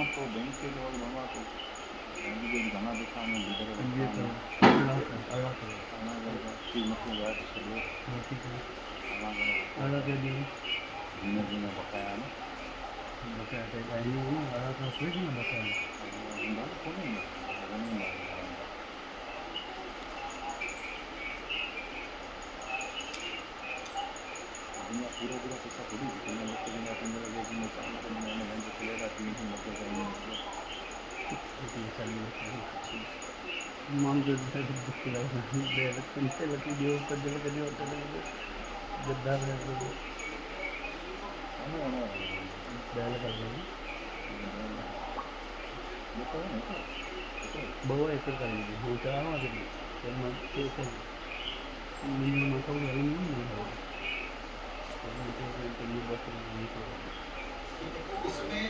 तो बैंक के लोग बाबा को गाना देखा हमें धीमे बताया ना पूरा पूरा पैसा थोड़ी चलेगा 3 बहु ऐसे कर लीजिए वो चला ना इसमें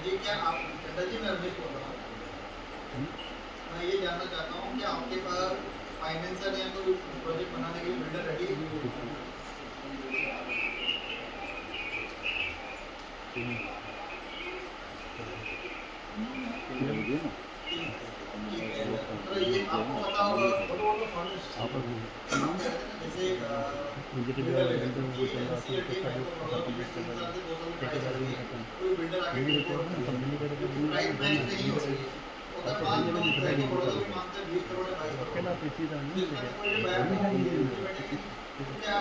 जी क्या आप दादाजी मैं रमेश बोल रहा हूँ, मैं ये जानना चाहता हूँ कि आपके पास फाइनेंसर या कोई प्रोजेक्ट बनाने के लिए बिल्डर रेडी है? ठीक है, तो ये आपको पता होगा जैसे कोई बिल्डर आके प्राइस मैच नहीं हो रही है, उसके बाद बैंक ऑफ बड़ौदा भी मांगते हैं 20 करोड़ है 22 करोड़ क्या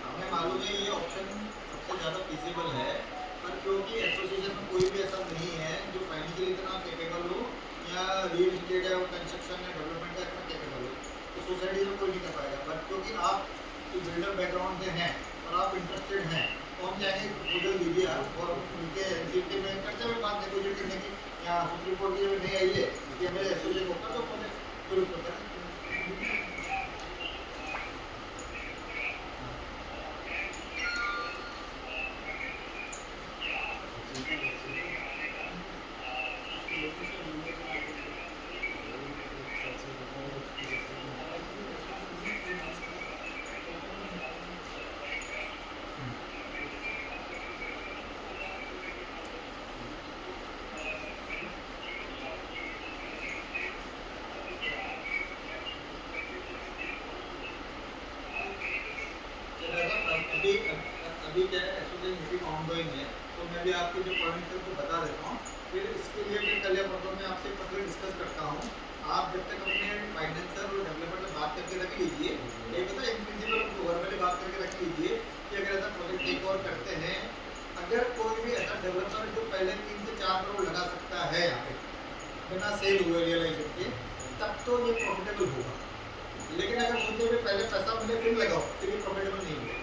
हमें मालूम है ये ऑप्शन सबसे ज़्यादा फिजिबल है, पर क्योंकि एसोसिएशन में कोई भी ऐसा नहीं है जो फाइनेंशियली इतना कैपेबल हो या रियल इस्टेट या कंस्ट्रक्शन या डेवलपमेंट का इतना कैपेबल हो, तो सोसाइटी में कोई नहीं कर पाएगा। बट क्योंकि आप बिल्डर बैकग्राउंड से हैं और आप इंटरेस्टेड हैं, तो हम चाहेंगे प्रपोजल दीजिए आप, और उनके एनसीटी में करते हुए बात नेगोशिएट करने की, या सुप्रीम कोर्ट की नहीं आई है कि हमें एसोसिएशन होता तो जरूर करते हैं। अभी क्या है, एसोसिएशन मीटिंग ऑनगोइंग है, तो मैं भी आपके जो पॉइंट है वो बता देता हूँ। फिर इसके लिए मैं कल या परसों में आपसे पत्र डिस्कस करता हूँ। आप जब तक अपने फाइनेंसर और डेवलपर से बात करके रख लीजिए, ये पता है इन प्रिंसिपल गवर्नमेंट बात करके रख लीजिए कि अगर ऐसा प्रोजेक्ट टेक ओवर करते हैं, अगर कोई भी ऐसा डेवलपर जो पहले 3 से 4 करोड़ लगा सकता है यहाँ पे बिना सेल हुए रियलाइजेशन के, तब तो ये प्रॉफिटेबल होगा। लेकिन अगर सोचते हुए पहले पैसा मिले फिर लगाओ, फिर ये प्रॉफिटेबल नहीं होगा।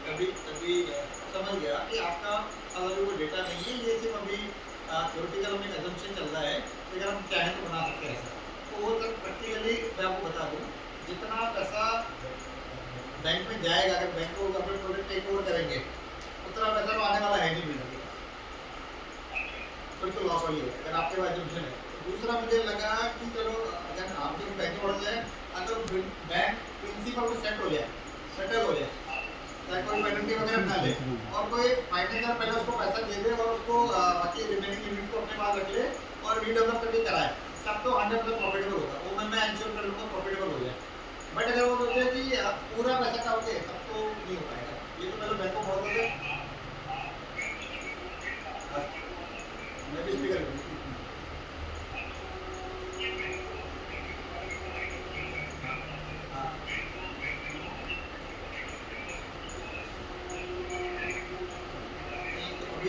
तभी समझ गया कि आपका अगर वो डेटा नहीं है, ये सिर्फ अभी थ्योरेटिकल में एजम्पशन चल रहा है, अगर हम चाहें तो बना सकते हैं ऐसा। तो वो तक प्रैक्टिकली मैं आपको बता दूँ, जितना पैसा बैंक में जाएगा, अगर बैंक को अपने प्रोजेक्ट टेक ओवर करेंगे, उतना पैसा तो आने वाला है नहीं मिलेगा, फिर तो लॉस वाली है अगर आपके पास एजम्पशन है। दूसरा मुझे लगा कि चलो अगर आपके बैंक बढ़ जाए, अगर बैंक प्रिंसिपल को सेट हो जाए, सेटल हो जाए, चाहे कोई पेनल्टी वगैरह ना ले, और कोई फाइनेंसर पहले उसको पैसा दे दे और उसको बाकी रिमेनिंग यूनिट को अपने पास रख ले और रीडेवलप करके कराए, तब तो 100% प्रॉफिटेबल होगा। वो मैं इंश्योर कर लूँगा प्रॉफिटेबल हो जाए। बट अगर वो सोचे कि पूरा पैसा काटोगे, तब तो नहीं हो पाएगा। ये तो पहले बैंक को बहुत होते मैं भी स्पीकर करूँ।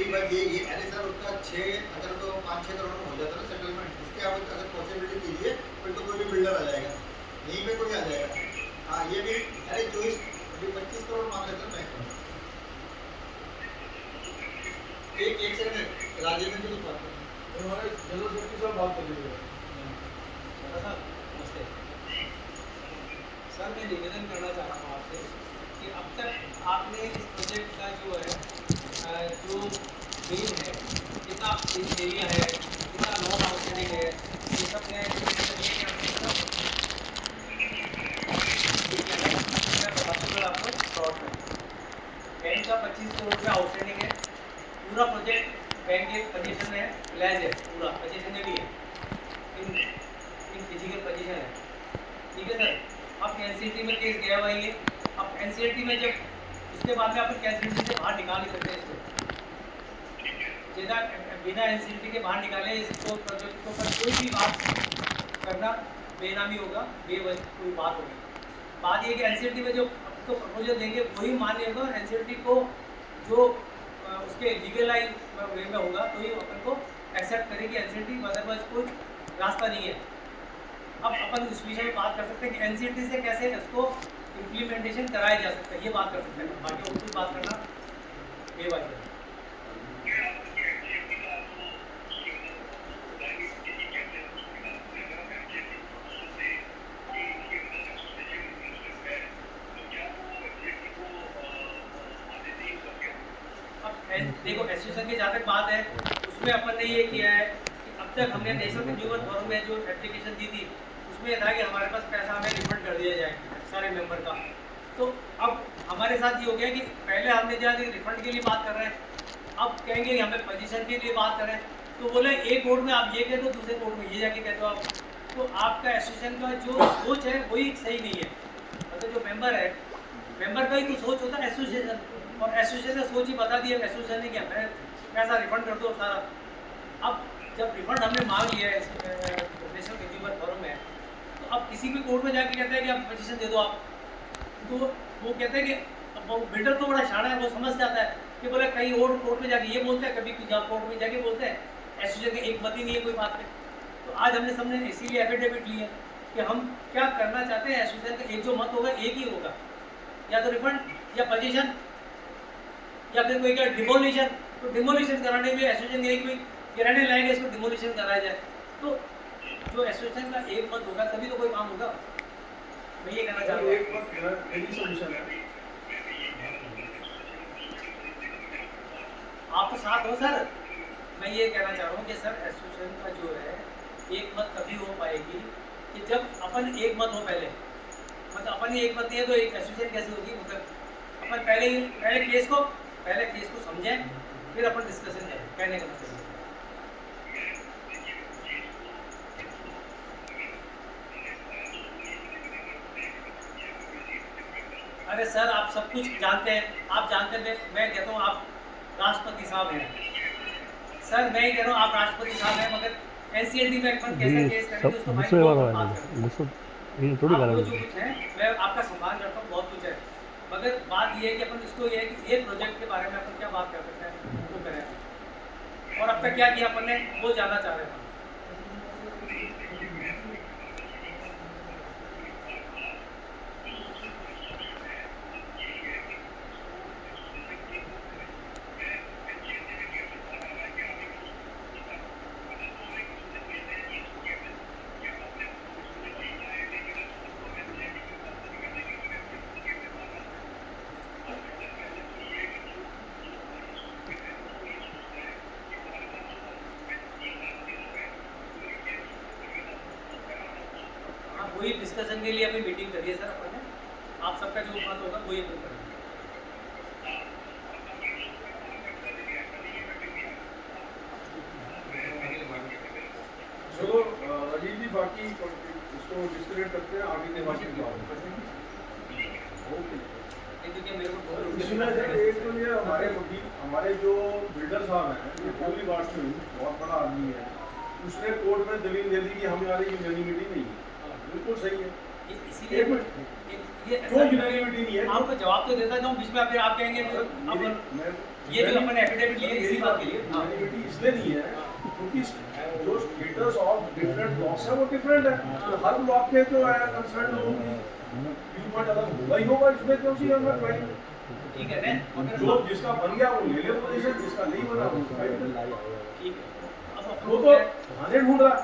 बस ये अरे सर उसका 6 अगर तो 5-6 करोड़ में हो जाता है सेटलमेंट, इसके आप अगर पॉसिबिलिटी कीजिए फिर तो कोई भी बिल्डर आ जाएगा, यहीं पे कोई आ जाएगा। हाँ ये भी अरे 25 करोड़ मांग लेते हैं बैंक में। एक सेकंड राजेंद्र जी को बात करें, हमारे जनरल सेक्रेटरी साहब बात कर लीजिए। नमस्ते सर, मैं निवेदन करना चाह रहा हूँ आपसे कि अब तक आपने इस प्रोजेक्ट का जो है जो मेन है, कितना एरिया है, कितना नॉन आउटस्टैंडिंग है, ये सब मैं आपको शॉर्ट में बैंक का 25 करोड़ रुपया आउटस्टैंडिंग है। पूरा प्रोजेक्ट बैंक के पोजीशन में है, प्लेज है, पूरा पोजीशन में भी है, इन फिजिकल पोजीशन है। ठीक है सर, अब एनसीटी में केस गया हुआ है। अब एनसीटी में जब इसके बाद में अपन एनसीटी से बाहर निकाल नहीं सकते इसको, बिना एनसीटी के बाहर निकाले इसको प्रोजेक्ट को पर कोई भी बात करना बेनामी होगा, कोई बात होगी। बात ये कि एनसीटी में जो आपको प्रपोजल देंगे वही मान्य होगा, एनसीटी को जो उसके लीगलाइज वे में होगा तो ही अपन को एक्सेप्ट करेगी एनसीटी, अदरवाइज कोई रास्ता नहीं है। अब अपन इस विषय में बात कर सकते हैं कि एनसीटी से कैसे इसको इम्प्लीमेंटेशन कराया जा सकता है, ये बात कर सकते हैं। बाकी और कुछ बात करना बेवजह है। देखो एसोसिएशन की जहाँ तक बात है उसमें अपन ने ये किया है कि अब तक हमने नेशनल कंज्यूमर फोरम में जो एप्लीकेशन दी थी उसमें था कि हमारे पास पैसा हमें रिफंड कर दिया जाए सारे मेंबर का। तो अब हमारे साथ ये हो गया कि पहले हमने जहाँ रिफंड के लिए बात कर रहे हैं, अब कहेंगे कि हमें पोजीशन के लिए बात करें, तो बोले एक कोर्ट में आप ये कहते हो, दूसरे कोर्ट में ये जाके कहते हो आप। तो आपका एसोसिएशन का जो सोच है वही सही नहीं है। मतलब जो मेंबर है, मेंबर का ही तो सोच होता है एसोसिएशन, और एसोसिएशन ने सोच ही बता दिया एसोसिएशन ने कि हमें पैसा रिफंड कर दो सारा। अब जब रिफंड हमने मांग लिया है नेशनल कंज्यूमर फोरम में, तो अब किसी भी कोर्ट में जाके कहता है कि आप पोजीशन दे दो आप, तो वो कहते हैं कि अब वो बिल्डर तो बड़ा शाना है, वो समझ जाता है कि बोले कहीं और कोर्ट में जाके ये बोलते हैं, कभी कोर्ट में जाके बोलते हैं, एसोसिएशन के एक मत ही नहीं है कोई बात में। तो आज हमने सबने इसीलिए एफिडेविट ली है कि हम क्या करना चाहते हैं। एसोसिएशन का एक जो मत होगा एक ही होगा, या तो रिफंड या पोजीशन या फिर कोई क्या डिमोलिशन। तो डिमोलिशन कराने में एसोसिएशन यही कोई किराने लाएंगे इसको डिमोलिशन कराया जाए, तो जो एसोसिएशन का एक मत होगा तभी तो कोई काम होगा। मैं ये कहना चाह रहा हूँ एक मत यही सॉल्यूशन है। आप तो साथ हो सर। मैं ये कहना चाह रहा हूँ कि सर एसोसिएशन का जो है एक मत तभी हो पाएगी कि जब अपन एक मत हो पहले। मतलब अपन ही एक मत नहीं है तो एक एसोसिएशन कैसे होगी। मतलब अपन पहले केस को समझें, फिर अपन डिस्कशन जाए, कहने का मतलब। अरे सर आप सब कुछ जानते हैं, आप जानते हैं। मैं कहता हूँ आप राष्ट्रपति साहब हैं सर, मैं ही कह रहा हूँ आप राष्ट्रपति साहब हैं, मगर एनसीएलटी में अपन कैसे केस करेंगे उसको भाई बहुत बात करें। आपको जो कुछ है मैं आपका सम्मान करता हूँ, बहुत कुछ है, मगर बात ये है कि अपन इसको ये है कि ये प्रोजेक्ट के बारे में अपन क्या बात कर सकते हैं वो करें, और अब तक क्या किया अपन ने वो जानना चाह रहे हैं। वही डिस्कशन के लिए अभी मीटिंग करी है सर अपन ने, आप सबका जो मत होगा वही अपन करेंगे। चलो राजीव जी, बाकी इसको डिस्कनेक्ट करते हैं, आगे के बात ओके। इसमें एक तो ये हमारे जो बिल्डर साहब हैं, ये कोहली बात में बहुत बड़ा आदमी है, उसने कोर्ट में दलील दे दी कि हमारी यूनानिमिटी नहीं है। बिल्कुल सही है, इसीलिए क्यों यूनानिमिटी नहीं है? आपको जवाब तो देता जाऊँ, बीच में फिर आप कहेंगे ये जो अपन एफिडेविट लिए इसी बात के लिए यूनानिमिटी इसलिए नहीं है क्योंकि जो स्टेटस ऑफ डिफरेंट लॉस है वो डिफरेंट है, तो हर लॉ के जो है कंसर्न लोगों की व्यू पॉइंट अलग होगा ही होगा। इसमें क्यों सी हमें ठीक है ना, जो जिसका बन गया वो ले ले पोजीशन, जिसका नहीं बना वो ठीक है। वो तो बहाने ढूंढ रहा है,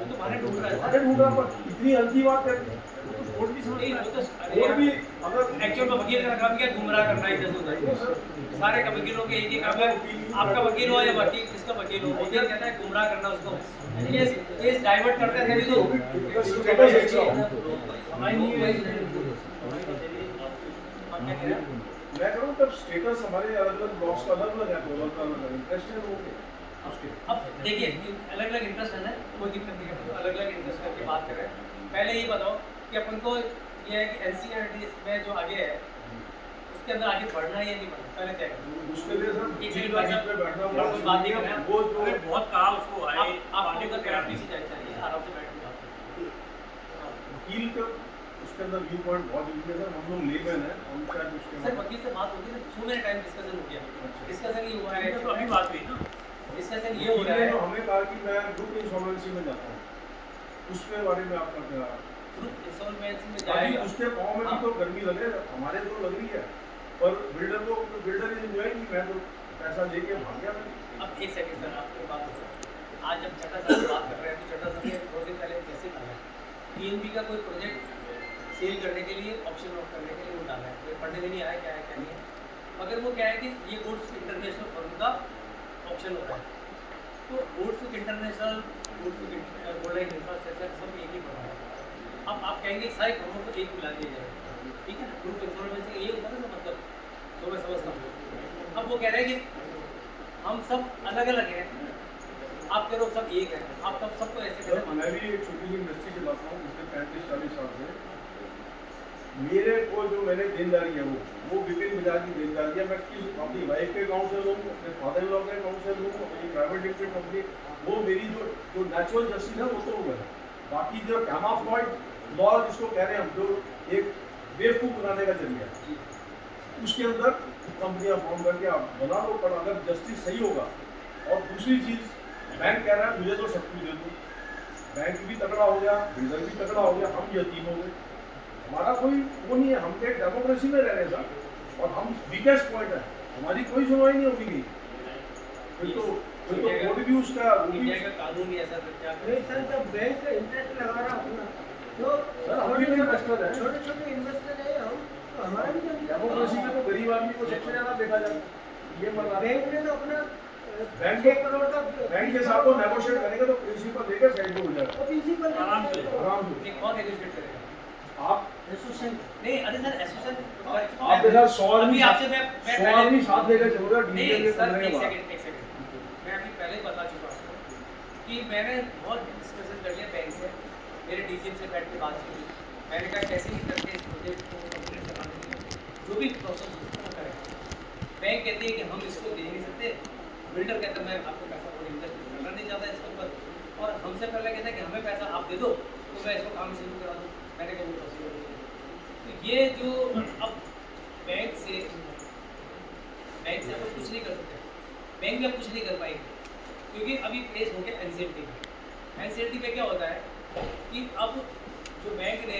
बहाने ढूंढ रहा है, पर इतनी हल्की बात है कोर्ट भी समझ कोर्ट भी अगर एक्चुअल में वकील का काम क्या गुमराह करना ही जैसे होता है। सारे का वकीलों के एक ही काम है, आपका वकील हो या वकील किसका वकील हो, वकील कहता है गुमराह करना उसको, केस डाइवर्ट करते हैं तभी तो मैं कहूँ तब स्टेटस हमारे अलग अलग ब्लॉक्स का अलग अलग है, तो अलग अलग इंटरेस्ट है वो। अब देखिए अलग अलग इंटरेस्ट है ना, कोई दिक्कत नहीं है, अलग अलग इंटरेस्ट करके बात करें। पहले ये बताओ कि अपन को ये है कि एनसीईआरटी में जो आगे है उसके अंदर आगे बढ़ना है या नहीं बढ़ना, पहले तय करना। उसके लिए सर एक सीट सेकंड पे बैठना भाई साहब, बात नहीं कर रहे हैं। वो जो अरे बहुत कहा उसको आए आपको तो थेरेपी से चाहिए, आराम से बैठ के बात करें। वकील का उसके अंदर व्यू पॉइंट बहुत जरूरी है सर। हम लोग लेमैन है, हम शायद उसके सर वकील से बात होगी ना, सो मेरे टाइम डिस्कशन हो गया, डिस्कशन ये हुआ है तो अभी बात हुई ना, डिस्कशन ये हो रहा है। तो हमें कहा कि मैं ग्रुप इंश्योरेंसी में जाता हूँ, उसके बारे में आपका क्या? ग्रुप इंसॉल्वेंसी में अभी जाएगा। उसके पाँव में भी तो गर्मी लगे, हमारे तो लग रही है, पर बिल्डर इज एंजॉयिंग कि मैं तो पैसा लेके भाग गया मैं। अब एक सेकंड सर, आपको बात बताओ, आज जब चड्ढा साहब से बात कर रहे हैं तो चड्ढा साहब ने 2 दिन पहले कैसे कहा है पीएनबी का कोई प्रोजेक्ट सेल करने के लिए, ऑप्शन ऑफ करने के लिए वो डाला है, कोई पढ़ने में नहीं आया क्या है क्या नहीं है, मगर वो क्या है कि ये गुड्स इंटरनेशनल फर्म का ऑप्शन हो रहा है, तो goods international, goods golden infrastructure सब एक ही बना है। अब आप कहेंगे सारे फर्मों को एक मिला दिया जाए, ठीक है ना, ग्रुप इंफॉर्मेशन ये होता है ना, मतलब तो मैं समझता हूँ। अब वो कह रहे हैं कि हम सब अलग अलग हैं, आपके लोग सब एक हैं, आप सबको ऐसे सर कैसे मैं भी एक छोटी सी इंडस्ट्री चलाता हूँ पिछले 35-40 साल से। मेरे को जो मैंने देनदारी है वो विपिन बजाज की देनदारी है। मैं किस अपनी वाइफ के अकाउंट से लूँ, अपने फादर इन लॉ के अकाउंट से लूँ, अपनी प्राइवेट लिमिटेड कंपनी, वो मेरी जो नेचुरल जस्टिस है वो तो वो है। बाकी जो कैमाफ्लॉयड लॉ जिसको कह रहे हैं हम, जो एक बेवकूफ़ बनाने का जरिया है, उसके अंदर कंपनियां फॉर्म करके आप बना लो, पर अगर जस्टिस सही होगा। और दूसरी चीज़, बैंक कह रहा है मुझे तो सब कुछ दे दो, बैंक भी तगड़ा हो गया, बिल्डर भी तगड़ा हो गया, हम यतीम हो गए। हमारा कोई वो नहीं है, हम एक डेमोक्रेसी में रह रहे हैं साहब, और हम वीकेस्ट पॉइंट है, हमारी कोई सुनवाई नहीं होगी गई। फिर तो कोर्ट भी उसका इंडिया का कानून ही ऐसा क्या नहीं सर, जब बैंक का इंटरेस्ट लगा रहा हूँ ना, तो सर हम भी इन्वेस्टर है, छोटे छोटे इन्वेस्टर है हम, तो हमारा भी डेमोक्रेसी में तो गरीब आदमी को सबसे ज़्यादा देखा जाता है। ये मत बैंक ने तो अपना बैंक 6 करोड़ का बैंक के साथ तो नेगोशिएट करेंगे तो प्रिंसिपल लेकर साइड पे हो जाएगा प्रिंसिपल आराम से। आराम से। नहीं, कौन नेगोशिएट करेगा? आप एसोसिएशन नहीं, अरे सर एसोसिएशन आपके साथ 100 अभी आदमी आपसे मैं 100 आदमी साथ लेकर चलोगा नहीं डीएल के सर, करने के बाद। एक सेकंड मैं अभी पहले ही बता चुका हूँ कि मैंने बहुत डिस्कशन कर लिया बैंक से, मेरे डीजीएम से बैठ के बात की, मैंने कहा कैसे ही करके इस प्रोजेक्ट को कंप्लीट कराने के लिए जो भी प्रोसेस वो करें। बैंक कहती है कि हम इसको दे नहीं सकते, बिल्डर कहता है मैं आपको पैसा और इन्वेस्ट करना नहीं चाहता इसके ऊपर, और हमसे पहले कहता है कि हमें पैसा आप दे दो तो मैं इसको काम शुरू करा दूँ। मैंने कहा वो पॉसिबल नहीं है। तो ये जो अब बैंक से अपन कुछ नहीं कर सकते, बैंक भी अब कुछ नहीं कर पाएंगे, क्योंकि अभी केस हो गया एनसीएलटी में। एनसीएलटी में क्या होता है कि अब जो बैंक ने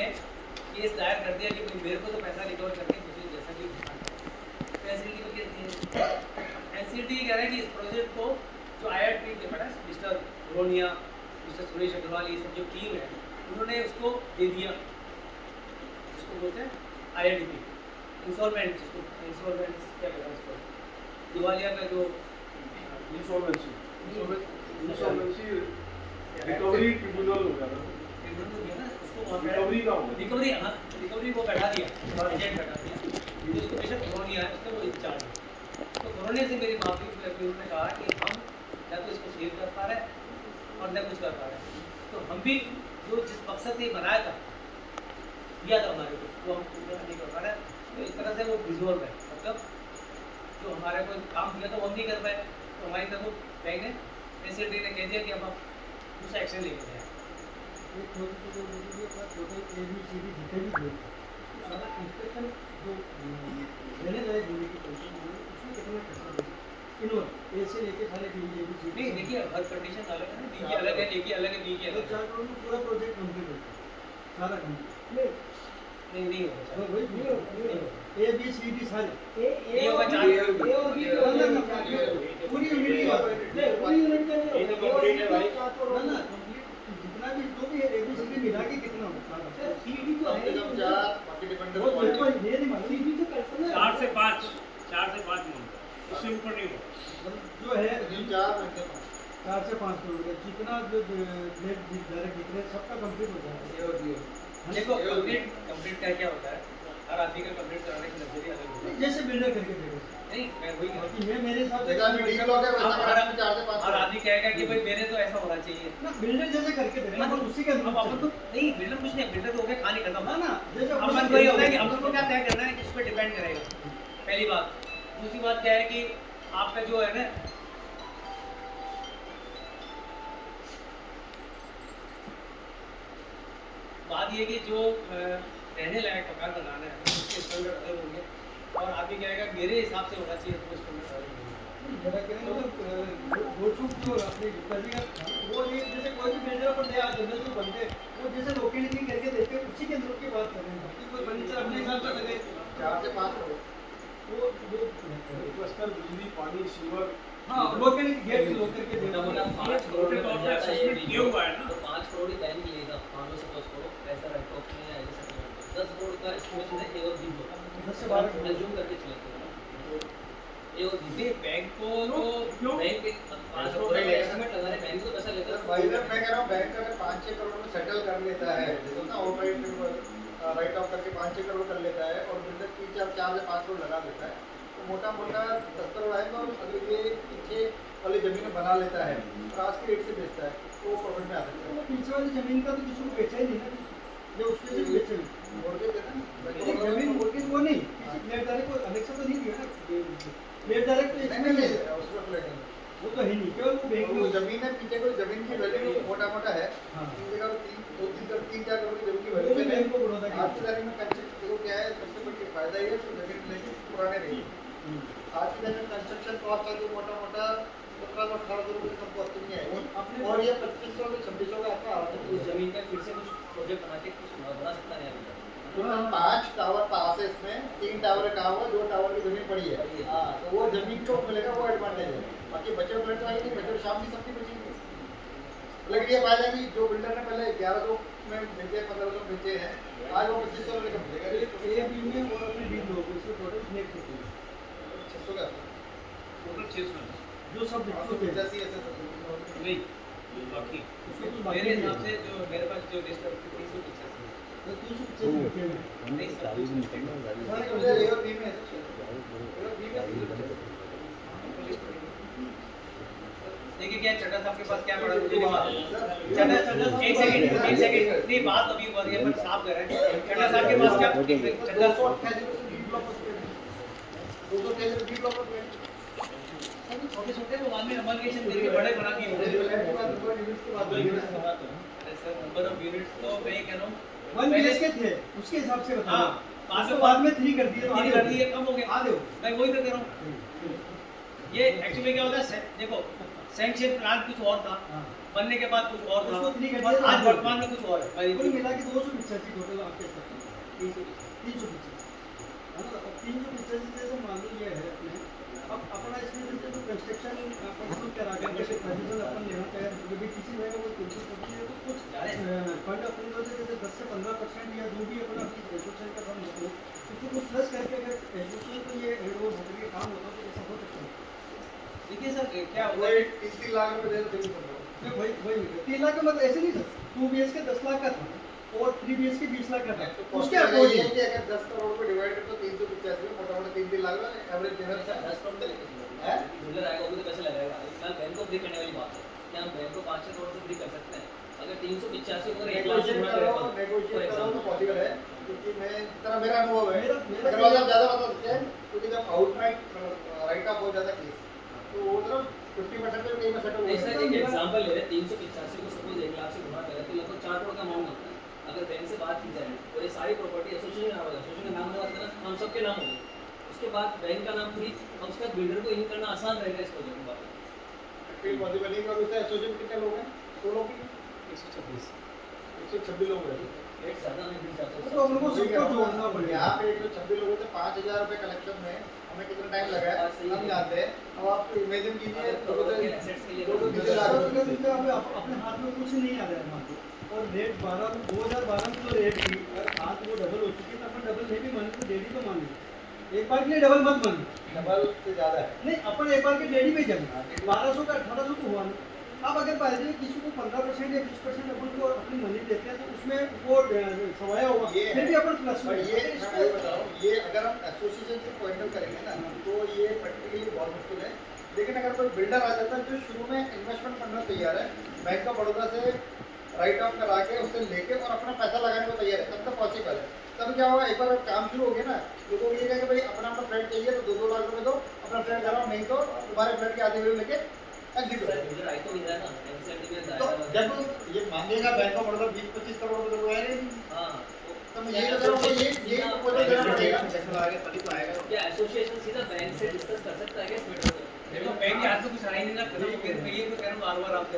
केस दायर कर दिया कि मेरे को तो पैसा रिकवर करके मुझे जैसा भी तो एनसीएलटी में केस नहीं है। एनसीएलटी कह रहा है कि इस प्रोजेक्ट को जो IIT के पड़ा मिस्टर रोनिया, मिस्टर सुरेश अग्रवाल, ये सब जो टीम है उन्होंने उसको दे दिया, जिसको बोलते हैं IIDP इंस्टॉलमेंट, जिसको इंस्टॉलमेंट क्या कहते हैं उसको, दिवालिया का जो इंसॉल्वेंसी रिकवरी ट्रिब्यूनल होगा ना, रिकवरी का होगा। रिकवरी, हाँ रिकवरी को बैठा दिया, एजेंट बैठा दिया, जो बेशक कॉलोनी है उसका वो इंचार्ज है। तो कॉलोनी से मेरी बात हुई, उन्होंने कहा कि हम न तो इसको सेव कर पा रहे हैं और न कुछ कर पा रहे हैं, तो हम भी जो जिस मकसद से बनाया था दिया था हमारे को, वो हम पूरा नहीं कर पा रहे हैं। तो इस तरह से वो डिजोल्व है, मतलब जो हमारे को काम दिया था वो हम नहीं कर पाए, तो हमारी तरफ बैंक ने एनसीएलटी ने कह दिया कि अब आप दूसरा एक्शन लेके जाए। नहीं देखिए हर कंडीशन अलग है ना, डी की अलग है, ए की अलग है, बी की अलग है। पूरा प्रोजेक्ट कंप्लीट हो सारा कंप्लीट नहीं होगा A B C D सारे ये होगा चार पूरी यूनिट पूरी यूनिट का ना जितना भी जो भी है A B C D मिला के कितना होगा सर? C D तो है बाकी डिपेंड वो ये नहीं मालूम, C D तो कल्पना 4 से 5 मिनट, उससे ऊपर नहीं होगा। जो है 4 से 5 करोड़ जितना जो डायरेक्ट जितने सबका कंप्लीट हो जाएगा। देखो कंप्लीट क्या होता है, हर आदमी का कंप्लीट कराने की नजरिया अलग होता है। जैसे बिल्डर करके देखो नहीं मैं वही कह रहा हूं। ये मेरे हिसाब से हर आदमी कहेगा कि भाई मेरे तो ऐसा होना चाहिए ना, बिल्डर जैसे करके दे रहे हैं उसी के अब अपन तो नहीं, बिल्डर कुछ नहीं, बिल्डर तो हो गया कहानी खत्म ना ना जैसे अपन को ये होता है कि अपन को क्या तय करना है, किस पे डिपेंड करेगा। पहली बात। दूसरी बात क्या है कि आपका जो है ना, बात ये कि जो रहने लायक मकान बनाना है उसके स्टैंडर्ड अलग होंगे, और आगे क्या है मेरे हिसाब से होना चाहिए तो स्टैंडर्ड अलग होंगे। मेरा कहना मतलब वो चूक जो अपनी गुप्ताजी का था, वो ये जैसे कोई भी बिल्डर पर नया जनरल जो बनते वो जैसे लोकेलिटी करके देखते हैं उसी के अंदर की बात कर रहे हैं कि कोई फर्नीचर अपने हिसाब से लगे 4 से 5 करोड़ वो क्लस्टर बिजली पानी सीवर हाँ लोकल गेट लोकल के देना मोटा मोटा 5 करोड़ में बन जाता है ये बिल्डिंग, तो 5 करोड़ ही बैंक लेगा, मान लो सपोज करो पैसा राइट ऑफ में या ऐसे सेटलमेंट 10 करोड़ का एस्टिमेशन है ए और बी दो, 10 से 12 करोड़ एज्यूम करके चलते हैं ए और बी बैंक को तो बैंक 5 करोड़ का एस्टिमेट लगा रहे, बैंक तो पैसा लेता है। भाई मैं कह रहा हूँ बैंक अगर 5-6 करोड़ में सेटल कर लेता है जैसे ना आउटराइट राइट ऑफ करके 5-6 करोड़ कर लेता है और बिल्डर 4 से 5 करोड़ लगा देता है तो मोटा मोटा 10 करोड़ आएगा, और अगर ये पीछे वाली जमीन बना लेता है और आज के रेट से बेचता है तो वो प्रॉफिट में आ सकता है। पीछे वाली जमीन का तो किसी को बेचा ही नहीं ना, जो उसके लिए बेचे मोर्गेज है ना जमीन मोर्गेज वो नहीं किसी फ्लैटधारक को अलग से तो नहीं दिया ना, फ्लैटधारक तो इसमें ले उसका फ्लैट नहीं वो तो है नहीं, केवल वो बैंक में जमीन है, पीछे कोई जमीन की वैल्यू मोटा मोटा है 3-4 करोड़ की जमीन की वैल्यू है बैंक को बढ़ोतरी आज की तारीख में कंस्ट्रक्शन को क्या है सबसे बड़ी फायदा ये है कि जमीन लेके पुराने नहीं आज की तारीख में कंस्ट्रक्शन कॉस्ट है जो मोटा मोटा 1700-1800 रुपये सबको आती नहीं आएगी और ये 2500 से 2600 का आपका आता है। उस जमीन का फिर से कुछ प्रोजेक्ट बना के कुछ बना सकता है अभी। 5 टावर पास है इसमें 3 टावर का हुआ 2 टावर की जमीन पड़ी है हाँ तो वो जमीन को मिलेगा वो एडवांटेज है, बाकी बचे फ्लैट तो आएगी बचे शाम की सबकी बचेगी। लेकिन ये फायदा कि जो बिल्डर ने पहले 1100 में बेचे 1500 बेचे हैं आज वो 2500 रुपये का मिलेगा ए बी में और अपने डील लोग इसको टोटल नेट 600 का टोटल 600 जो सब 85 ऐसे नहीं बाकी मेरे हिसाब से जो मेरे पास जो लिस्ट है 385 नहीं देखिए क्या चड्डा साहब के पास क्या पड़ा मुझे नहीं मालूम। चड्डा एक सेकंड नहीं बात अभी हो रही है पर साफ कर रहे हैं चड्डा साहब के पास क्या चड्डा 228 छोटे छोटे वो बाद में अमलकेशन देके बड़े बना के सर नंबर ऑफ यूनिट्स तो मैं कह रहा हूं 1 बीएचके थे उसके हिसाब से बता हां बाद में 3 कर दिए 3 कर दिए कम हो गए आधे मैं वही तो कह रहा हूं। ये एक्चुअली क्या होता है देखो सैंक्शन प्लान कुछ और था बनने के बाद कुछ और था और आज वर्तमान में कुछ और है कुल मिला के 285 टोटल आपके साथ 385 है ना। 385 जैसे मान लीजिए है अपने अब अपना इसमें जैसे जो कंस्ट्रक्शन अपन करा के जैसे पोजीशन अपन लेना चाहे जो भी किसी रहेगा वो 325 है तो कुछ फंड अपनी तरफ से जैसे 10 से 15% या जो भी अपना कंस्ट्रक्शन का काम होता है उसको कुछ प्लस करके अगर कंस्ट्रक्शन तो ये एड और होटल के काम होता है तो ऐसा हो सकता है। देखिए सर क्या होता है 3 लाख रुपए दे दो वही 3 लाख का मतलब ऐसे नहीं सर 2 बीएचके 10 लाख का था और 3 बीएचके 20 लाख का था उसके अकॉर्डिंग है कि अगर 10 करोड़ को डिवाइड कर तो 385 में मोटा मोटा 3 लाख का एवरेज देना था 10 करोड़ का है बिल्डर आएगा वो तो पैसे लगाएगा। इस साल बैंक को फ्री करने वाली बात है क्या हम बैंक को 5-6 करोड़ से फ्री कर सकते हैं अगर 385 को 1 लाख से गुणा करें नेगोशिएट करो तो पॉसिबल है क्योंकि मैं इतना मेरा अनुभव है अगर वाला ज्यादा बता सकते हैं क्योंकि जब आउटराइट राइट ऑफ हो जाता केस तो वो तरफ 50% पे कहीं में सेटल हो ऐसा एक एग्जांपल ले रहे 385 को सपोज 1 लाख से गुणा करें तो लगभग 4 करोड़ का अमाउंट होता है। अगर बैंक से बात की जाए और ये सारी प्रॉपर्टी एसोसिएशन नाम होगा एसोसिएशन का नाम होगा ना हम सबके नाम होंगे उसके बाद बैंक का नाम फ्री और उसके बाद बिल्डर को इन करना आसान रहेगा इस प्रोजेक्ट में बात फिर पॉसिबल नहीं क्योंकि उसका एसोसिएशन कितने लोग हैं 100 लोग की 126 लोग हैं रेट ज़्यादा नहीं मिल जाता तो हमको सबको जोड़ना पड़ेगा यहाँ पे 126 लोगों से 5000 रुपए कलेक्शन में हमें कितना टाइम लगा है हम जानते हैं। अब आप इमेजिन कीजिए 2-3 लाख रुपए हमें अपने हाथ में कुछ नहीं आ रहा है और रेट 2012 में जो रेट थी अगर आज वो डबल हो चुकी है तो अपन डबल नहीं भी माने तो डेढ़ी तो माने एक बार के लिए डबल मत माने डबल से ज़्यादा है नहीं अपन एक बार के डेढ़ी पे जब 1200 का 1800 तो हुआ ना अब अगर मान लीजिए किसी को 15% या 20% अपन को अपनी मनी देते हैं तो उसमें वो सवाया होगा फिर भी अपन प्लस में ये मैं बता रहा हूँ ये अगर हम एसोसिएशन से पॉइंट आउट करेंगे ना तो ये प्रैक्टिकली बहुत मुश्किल है। लेकिन अगर कोई बिल्डर आ जाता है जो शुरू में इन्वेस्टमेंट करना तैयार है बैंक ऑफ बड़ौदा से राइट ऑफ करा के उससे लेके और अपना पैसा लगाने को तैयार है, तब तक पॉसिबल है। तब क्या होगा, एक बार काम शुरू हो गया ना, लोगों को ये कहेगा भाई अपना फ्लैट चाहिए तो 2-2 लाख रुपए दो, अपना फ्लैट कराओ, नहीं तो तुम्हारे फ्लैट के आधे वैल्यू लेके एग्जिट हो जाएगा। मुझे राइट तो मिल रहा है ना एनसीईआरटी के तो दायरे में। जब ये मांगेगा बैंक ऑफ बड़ौदा 20-25 करोड़ रुपए तो आएगा नहीं। हाँ तो मैं ये कह रहा हूँ कि ये प्रपोजल देना पड़ेगा। क्या एसोसिएशन सीधा बैंक से डिस्कस कर सकता है क्या इस मैटर को? देखो बैंक के हाथ में कुछ आ ही नहीं ना, खत्म हो गया। मैं ये तो कह रहा हूँ बार-बार आपसे,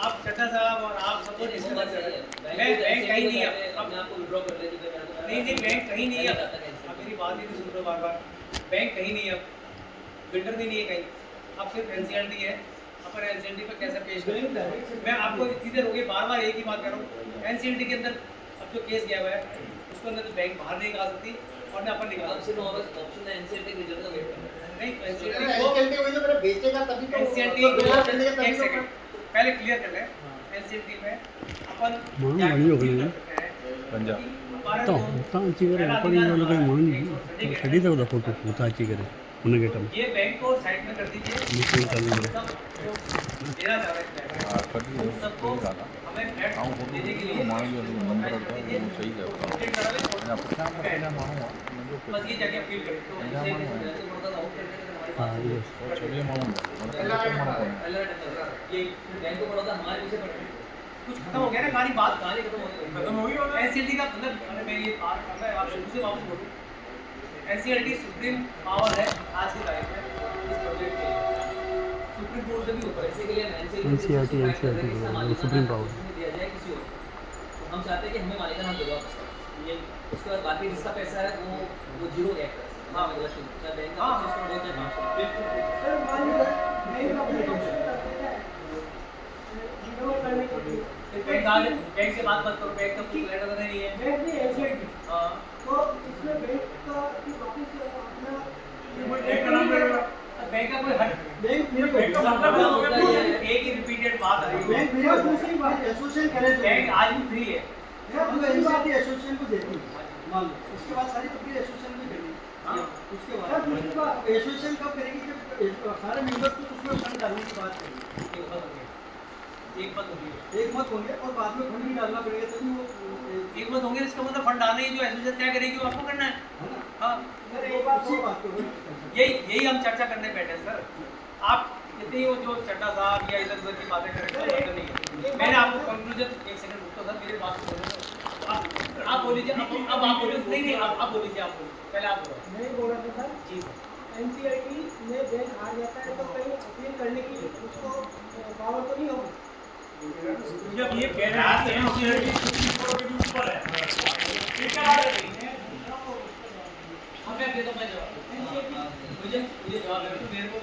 आप चड्ढा साहब और आप सब कुछ डिस्कस कर रहे हैं। बैंक कहीं नहीं है, अब अपने आप को विड्रॉ कर लेती है। नहीं बैंक कहीं नहीं है। अब मेरी बात ही नहीं सुन रहे बार-बार। बैंक कहीं नहीं है, बिल्डर भी नहीं है कहीं, अब सिर्फ एनसीईआरटी है। अपन एनसीईआरटी पर कैसे पेश करें? मैं आपको इतनी देर हो गई बार-बार एक ही बात कर रहा हूँ, एनसीईआरटी के अंदर अब जो केस गया हुआ है उसके अंदर तो बैंक बाहर नहीं निकाल सकती और न अपन निकाल सकते। ऑप्शन है एनसीईआरटी के रिजल्ट का वेट करना। नहीं एनसीईआरटी वही तो मेरा बेचेगा तभी तो एनसीईआरटी एक सेकंड पहले क्लियर कर लें। एनसीईआरटी में अपन क्या पंजाब तो होता चिगरे अपनी वालों का मान खड़ी तो फोटो होता चिगरे उन्हें गेटम ये बैंक को साइड में कर दीजिए। मिशन चालू है मेरा जा रहा है कटी सबको गाना हमें फ्लैट आऊं देने के तो लिए मानो जो नंबर होता है वो सही है अपडेट करा ले। मैं अपने आप में मानो बस ये जाके अपील करें तो पंजाब इसे मानो हां ये चलिए मानो ये बैंक को बड़ौदा हमारे पीछे पड़ रहा है। कुछ खत्म हो गया ना, कहानी बात कहानी खत्म हो गई। खत्म हो गई। एनसीईआरटी का मतलब अरे मैं ये बात कर रहा है, आप शुरू से वापस बोलूं। एनसीईआरटी सुप्रीम पावर है आज की तारीख में इस प्रोजेक्ट के लिए, सुप्रीम कोर्ट से भी ऊपर है। पैसे के लिए एनसीईआरटी सुप्रीम पावर दिया जाए किसी और को। हम चाहते हैं कि हमें मालिकाना हक दे दो वापस। ये उसके बाद बाकी जिसका पैसा है वो जीरो गया है। हाँ मतलब क्या बैंक का 25 करोड़ होता है 5 करोड़। बैंक से बात मत करो, बैंक का कुछ लेटर नहीं है। हाँ बैंक का कोई हट बैंक का मतलब होता है एक ही रिपीटेड बात आ रही है। एसोसिएशन करे तो बैंक आज भी फ्री है। एनसीईआरटी एसोसिएशन को देती है, मान लो उसके बाद सारी प्रक्रिया एसोसिएशन में करेगी। हाँ उसके बाद एसोसिएशन कब करेगी जब सारे मेंबर को उसमें फंड डालने की बात करेगी। एक मत होंगे और बाद में फंड भी डालना पड़ेगा तभी वो एक मत होंगे। इसका मतलब फंड डालने ही जो एसोसिएशन क्या करेगी वो आपको करना है। हाँ उसी बात को यही हम चर्चा करने बैठे हैं सर। आप इतनी वो जो चड्ढा साहब या इधर उधर की बातें करेंगे नहीं है। मैंने आपको कंक्लूजन एक सेकंड रुको सर, मेरी बात सुनो। आप बोलिए अब आप बोलिए। नहीं आप बोलिए, आप बोलिए पहले आप बोलो। नहीं बोल रहा था सर जी एनसीईआरटी में बैंक हार जाता है तो कहीं अपील करने की उसको पावर तो नहीं होगी। जब ये कह रहा है एनसीईआरटी सुप्रीम कोर्ट के ऊपर है, ये क्या बात है? हमें दे दो, मैं जवाब मुझे जवाब दे दो। मेरे को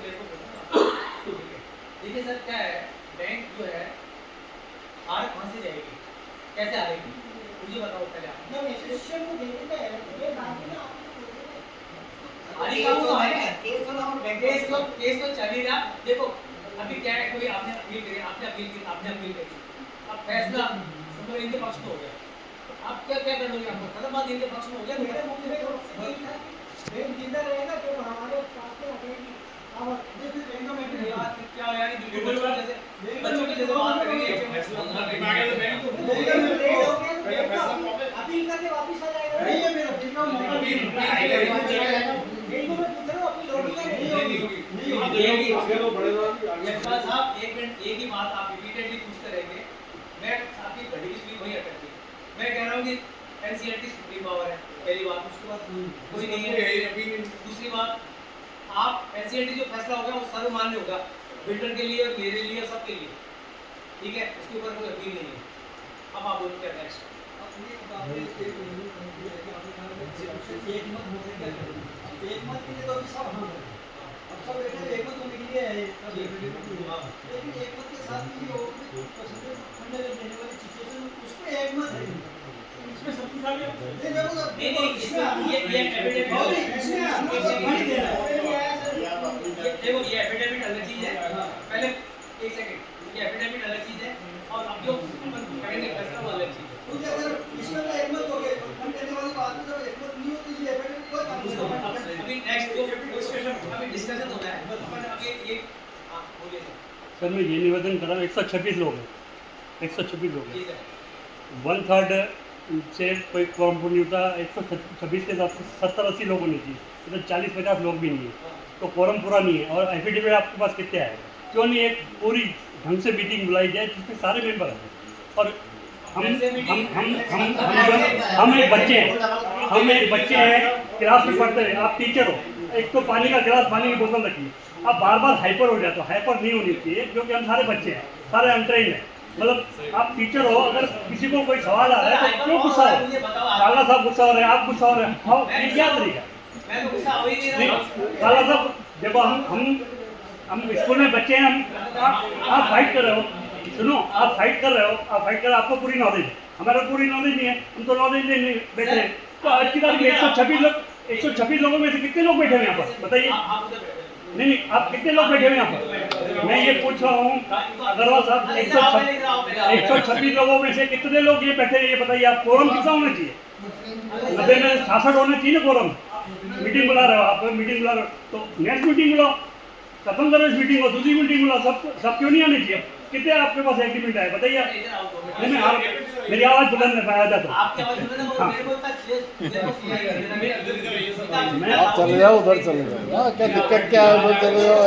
देखिए सर क्या है, बैंक जो है हार कहाँ से जाएगी, कैसे आएगी मुझे बताओ पहले आप। जब एसोसिएशन को देते हैं ये बात ना हारी का तो है केस तो चल ही रहा। देखो अभी क्या है, कोई आपने अपील करी, आपने अपील करी, अब फैसला मतलब इनके पक्ष में हो गया। आप क्या क्या करोगे? आपको खत्म बात इनके पक्ष में हो गया। मेरे मुद्दे को बैंक जिंदा रहेगा जो हमारे पास में रहेगी। अब ये फिर बैंक का मैटर है यार, क्या यार बच्चों की जैसे बात करेंगे अपील करके वापस आ जाएगा। नहीं है मेरा अपील का मौका नहीं तो मैं पूछ रहा हूं अपील होगी या नहीं होगी। साहब एक ही बात आप रिपीटेडली पूछते रहेंगे, मैं आपकी घड़ी की स्पीड वही अटकती है। मैं कह रहा हूँ कि एनसीईआरटी सुप्रीम पावर है, पहली बात। उसके बाद कोई नहीं है। दूसरी बात, आप एनसीईआरटी जो फैसला होगा वो सर्वमान्य होगा, बिल्डर के लिए, मेरे लिए, सबके लिए। ठीक है, उसके ऊपर कोई अपील नहीं है। अब आप बोलो क्या नेक्स्ट। एक मत के लिए तो अभी सब हाँ अब सब बैठे एक मत होने के लिए है, लेकिन एक मत के साथ भी वो फंड देने वाली सिचुएशन उसमें एक मत है, इसमें सब कुछ आ गया। नहीं ये एफिडेविट देखो, ये एफिडेविट अलग चीज है। पहले एक सेकंड, ये एफिडेविट अलग चीज है और अब जो अपन करेंगे फैसला वो अलग चीज है। क्योंकि अगर इसमें तो एक मत हो गए फंड देने वाली बात में जब एक मत नहीं होती है एफिडेविट कोई काम नहीं होगा। अभी नेक्स्ट जो अभी डिस्कशन होना है अपन अभी ये बोलिए सर मैं ये निवेदन कर रहा हूँ 126 लोग हैं, 126 लोग हैं। ठीक है। 1/3 से कोई फॉर्म नहीं होता। 126 के हिसाब से 70-80 लोग होने चाहिए, इधर 40-50 लोग भी नहीं है, तो फॉर्म पूरा नहीं है। और एफिडेविट आपके पास कितने आए? क्यों नहीं एक पूरी ढंग से मीटिंग बुलाई जाए जिसमें सारे मेंबर आए। और हम एक बच्चे हैं, क्लास में पढ़ते हैं, आप टीचर हो, एक तो पानी का गिलास, पानी की बोतल रखिए, आप बार बार हाइपर हो जाते हो। हाइपर नहीं होनी चाहिए, क्योंकि हम सारे बच्चे हैं, सारे अनट्रेन्ड हैं। मतलब आप टीचर हो, अगर किसी को कोई सवाल आ रहा है तो क्यों गुस्सा हो? काला साहब गुस्सा हो रहे हैं, आप गुस्सा हो रहे हैं, हाँ ये क्या तरीका? काला साहब देखो, हम स्कूल में बच्चे हैं, आप फाइट कर रहे हो, सुनो, आप फाइट कर रहे हो, आपको पूरी नॉलेज है, हमारा पूरी नॉलेज नहीं है, हम तो नॉलेज लेने बैठे हैं। तो आज की तारीख में 126 लोगों में से कितने लोग बैठे हैं यहाँ पर बताइए? नहीं, आप कितने लोग बैठे हुए यहाँ पर? मैं ये पूछ रहा हूँ अग्रवाल साहब, 126 लोगों में से कितने लोग ये बैठे हैं, ये बताइए आप। कोरम कितना होना चाहिए? 90 में 66 होना चाहिए ना कोरम। मीटिंग बुला रहे हो आप, मीटिंग बुला रहे हो तो नेक्स्ट मीटिंग बुलाओ, खत्म करो इस मीटिंग को, दूसरी मीटिंग बुलाओ। सब क्यों नहीं आने चाहिए? कितने आपके पास एग्रीमेंट है बताइए? मेरी आवाज़ बुलंद नहीं पाया जाता। आप चले जाओ, उधर चले जाओ। हाँ, क्या दिक्कत क्या है, उधर चले जाओ।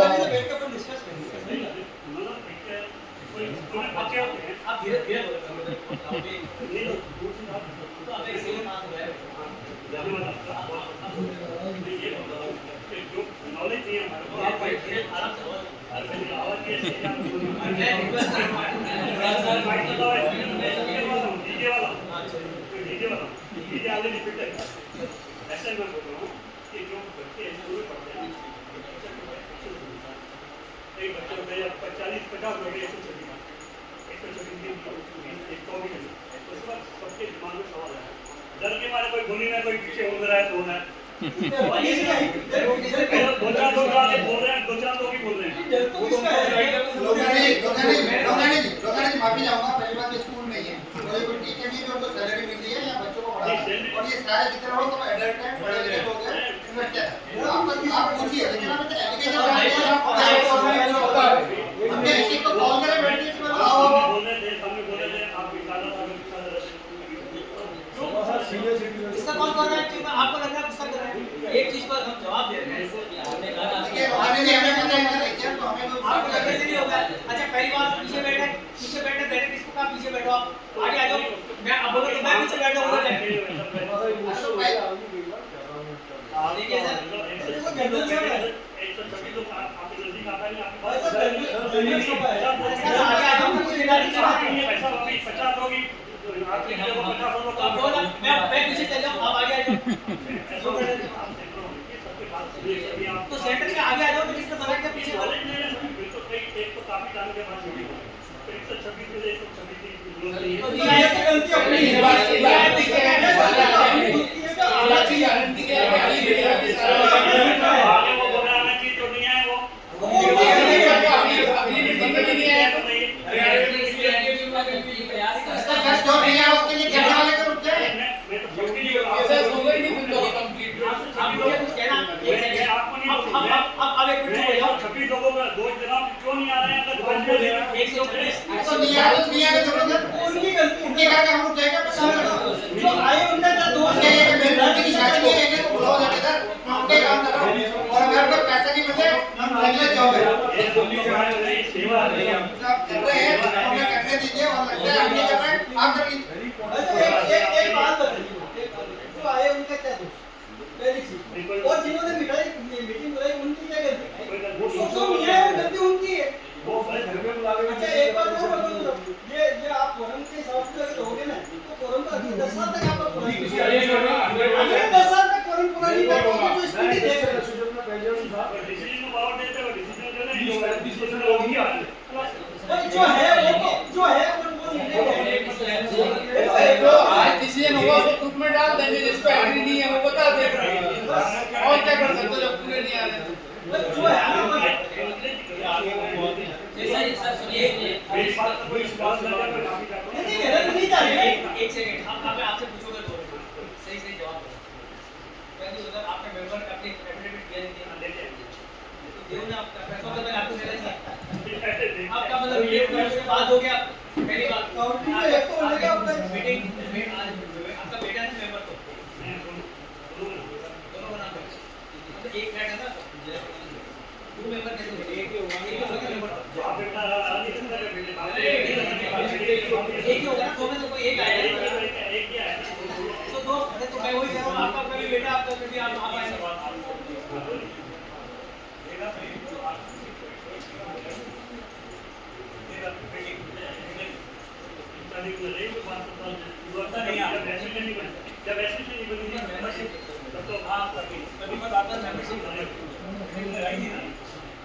डर के मारे कोई बोली ना, कोई पीछे हो रहा है तो होना है। दो चार लोग आगे बोल रहे हैं, दो चार लोग ही बोल रहे हैं। माफी चाहूंगा, पहली बात स्कूल नहीं है, कोई टीचर नहीं जो उनको सैलरी मिलती है या बच्चों को पढ़ा, और ये सारे जितने लोग सब एडल्ट हैं, बड़े बड़े लोग हैं, इन्वेस्टर हैं। आप पूछिए, लेकिन आप एजुकेशन हमने इसी को कॉल करे बैठ के बोल रहे थे, हमने बोले थे आप विकाला साहब किसका कॉल कर रहा है? कि आपको लग रहा है किसका कर रहा है? एक चीज पर हम जवाब दे रहे हैं कि आपने कहा था कि हमें नहीं हमें पता है क्या, तो हमें तो आपको लगने से नहीं होगा। अच्छा पहली बार पीछे बैठे किसको कहा पीछे बैठो, आप आगे आ जाओ। मैं अब बोलो तो मैं पीछे बैठा हूं, उधर देखिए सर, 126 लोग आपके नजदीक आता नहीं, आपके पास 50 होगी, आपके लिए 50 लोग मैं पीछे चल जाऊं, आप आगे आ जाओ। तो सेंटर के आगे आ जाओ, तो किसने मना किया पीछे वाले? एक तो काफी टाइम के बाद छोड़ी, 126 में 126 तो ये गलती अपनी है, आगे वो बोलना चाहिए तो नहीं है वो जो नहीं है उसके लिए कहने वाले को रुक जाए। मैं तो सबके लिए अब एक मिनट हो जाओ। 26 लोगों का दो जनाब क्यों नहीं आ रहे हैं? अगर 119 तो नहीं आ रहे जरूरत है, उनकी गलती, उनके कारण हम रुक जाएगा। जो आए उनका दोष है, ये मेरी बेटी की शादी नहीं है, इनको बुलाओ जाके सर, मैं उनके काम कर रहा हूँ, और अगर कोई पैसा नहीं मिले हम रेगुलर जॉब है सेवा आप कर रहे हैं, हमें करने दीजिए, और लगता है हम नहीं कर रहे हैं, आप कर लीजिए। एक बात बताइए, जो आए उनका क्या दोष? पहली चीज, और जिन्होंने मीटिंग बुलाई उनकी क्या गलती? जो नहीं है गलती उनकी है। अच्छा एक बात और बताओ, ये आप फोरम के हिसाब से अगर होगे ना, तो फोरम का 10 साल तक आपका पूरा नहीं, 10 साल तक फोरम पूरा नहीं कर पाओगे, तो स्थिति देख रहे हो। डिसीजन को पावर देते हो, डिसीजन जो नहीं जो है वो आज डिसीजन हुआ तो ग्रुप में डाल देंगे, जिसको एग्री नहीं है वो बता देंगे, और क्या कर सकते हो जब पूरे नहीं आ रहे। जो है मेरी बात कोई विश्वास नहीं है, मैं काफी चाहता हूं। नहीं चाहिए। एक सेकंड, हम आपसे पूछोगे तो सही जवाब दो। क्योंकि अगर आपके मेंबर का अपनी एफिडेविट दिया नहीं दिया लेते हैं, तो देव ने आपका पैसों का आपको देना चाहिए। आपका मतलब ये उसके बाद हो गया पहली बात। काउंटिंग में एक तो हो गया, मीटिंग फ्लैट है ना, 2 मेंबर कैसे होंगे? एक ही होगा, एक होगा मेंबर। एक ही होगा ना, 2 में से कोई एक आएगा। तो 2, अरे तो मैं वही कह रहा हूँ, आपका कभी बेटा, आपका कभी आप आएगा।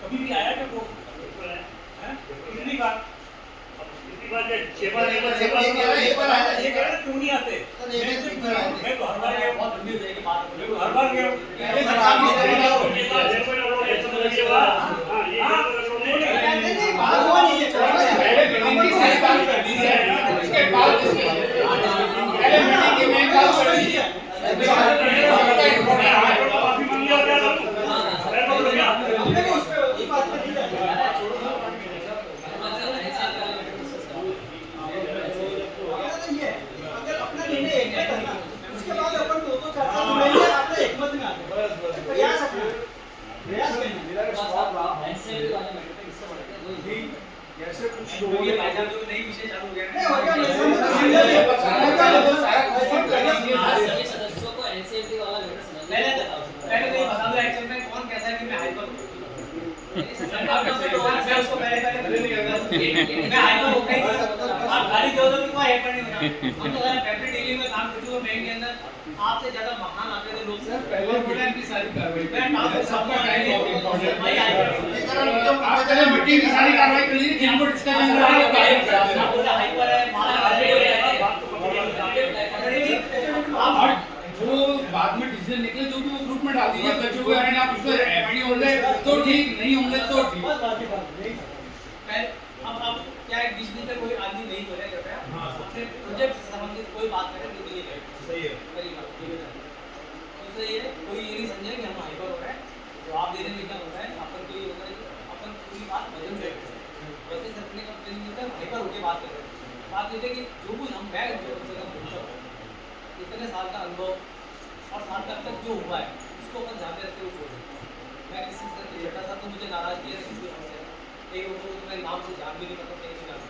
कभी भी आया क्या वो कितनी बार? कितनी बार? 6 बार, एक बार आया। ये कह रहे क्यों नहीं आते? मैं तो हर बार गया, बहुत जल्दी हो जाएगी बात, हर बार गया। अगर अपना निर्णय एक है करना, उसके बाद अपन 2-2 4-4 जुड़ेंगे, अपना एक मत में आते हैं। प्रयास करना, प्रयास करना। कैसे कुछ ये भाईजान तो नई विषय चालू हो गया नहीं हो गया, सदस्यों को एनसीएलटी वाला लेटर समझ पहले तो ये बता दो एक्चुअल में कौन कहता है कि मैं हाइपर हूँ? मैं उसको पहले भले नहीं करता, मैं हाइपर होता ही नहीं। आप गाली दो कि कोई हाइपर नहीं होना। हम तो अगर फैक्ट्री डेली में काम करते हुए बैंक के अंदर आपसे ज्यादा महान आते थे लोग सर, पहले बोला कि सारी कार्रवाई मैं टास्क सबका टाइम भाई हाइपर चलो मीटिंग की सारी कार्रवाई कर लीजिए, जिनको डिस्कशन करना है बोला हाइपर है आप जो बाद में डिसीजन निकले जो भी वो ग्रुप में डाल दीजिए, बच्चों को अगर आप उसमें एफडी होंगे तो ठीक, नहीं होंगे तो ठीक। अब क्या है, बीच में कोई आदमी नहीं बोले कृपया अपने प्रोजेक्ट से संबंधित कोई बात करें तो ये सही है, पहली बात दूसरा ये कोई ये नहीं समझे कि हम हाइपर हो रहे हैं, जवाब देने में क्या होता है अपन को ये होता है कि अपन पूरी बात बदल रहे हैं, वैसे अपने का प्लान होता है हाइपर होकर बात कर रहे हैं। बात ये है कि जो कुछ हम मैं इतने साल का अनुभव और साल तक जो हुआ है उसको अपन ध्यान में रखते हुए बोल रहे हैं। मैं किसी से लेता था तो मुझे नाराज किया किसी से, एक लोगों को मैं नाम से जान भी नहीं पता, नहीं जान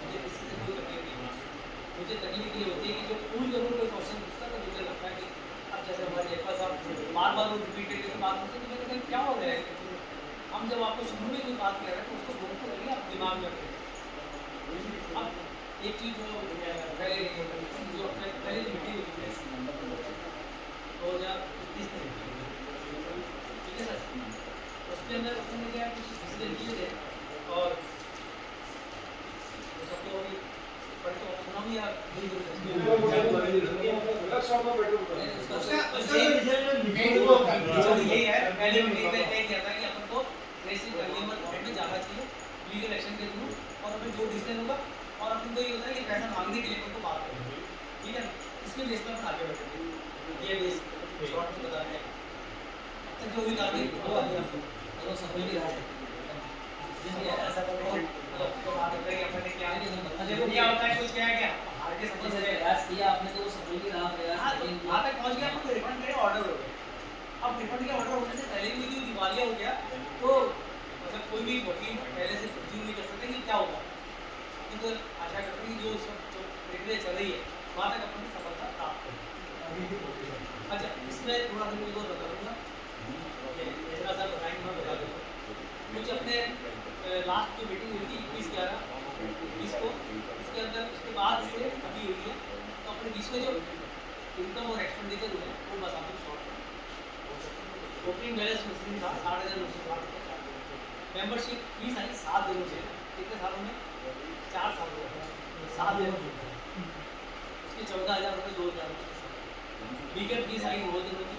मुझे किसी से कोई तकलीफ नहीं हुई। मुझे तकलीफ ये होती है कि जो पूरी जरूर कोई क्वेश्चन पूछता तो मुझे लगता है कि अब जैसे हमारे एक साहब बार बार वो रिपीटेड बात करते तो मैंने क्या हो गया है, हम जब आपको शुरू में कोई बात कर रहे हैं तो उसको बोलते रहिए, आप दिमाग में रखें। अब एक चीज़ जो पहले जो अपने पहले मीटिंग हुई है 2030 में, ठीक है सर, उसके अंदर उन्होंने क्या कुछ डिसीजन लिए थे और सबको पढ़ तो सुना भी आप यही है, पहले मीटिंग में तय किया था कि अपन को रेसिंग कंज्यूमर कोर्ट में जाना चाहिए लीगल एक्शन के थ्रू, और अपन जो डिसीजन होगा और अपन को ये होता है कि पैसा मांगने के लिए अपन को बात करेंगे, ठीक है ना, इसके बेस पर अपन आगे बढ़ेंगे। ये बेस शॉर्ट में बता रहे हैं तो जो भी कार्य वो सफल भी रहा है, जिसमें ऐसा तो बात करते हैं कि अपन ने क्या देखो क्या होता है, कुछ क्या है क्या आगे सफल से प्रयास किया आपने तो वो सफल भी रहा प्रयास, वहाँ तक पहुँच गया, आपको रिफंड करे ऑर्डर हो गया। अब रिफंड के ऑर्डर होने से पहले भी जो दिवालिया हो गया तो मतलब कोई भी वकील पहले से प्रिज्यूम नहीं कर सकते कि क्या होगा, तो आशा करते हैं कि जो सब जो प्रक्रिया चल रही है वहाँ तक अपन सफलता प्राप्त करें। अच्छा, इसमें थोड़ा सा मुझे और बता दूँगा, जैसा सर बताएंगे मैं बता दूँगा कुछ अपने लास्ट जो मीटिंग हुई थी 21/11/20 को, उसके अंदर उसके बाद से अभी हुई है तो अपने बीच में जो इनकम और एक्सपेंडिचर हुए वो बता दूँ शॉर्ट में। ओपनिंग बैलेंस मुस्लिम था 8,960 रुपये, मेंबरशिप फीस आई 7 दिनों से, कितने सालों में 4 सालों में 7 दिनों में, उसके 14,000 रुपये 2,000 रुपये, वीकेंड फीस आई 2 दिनों में,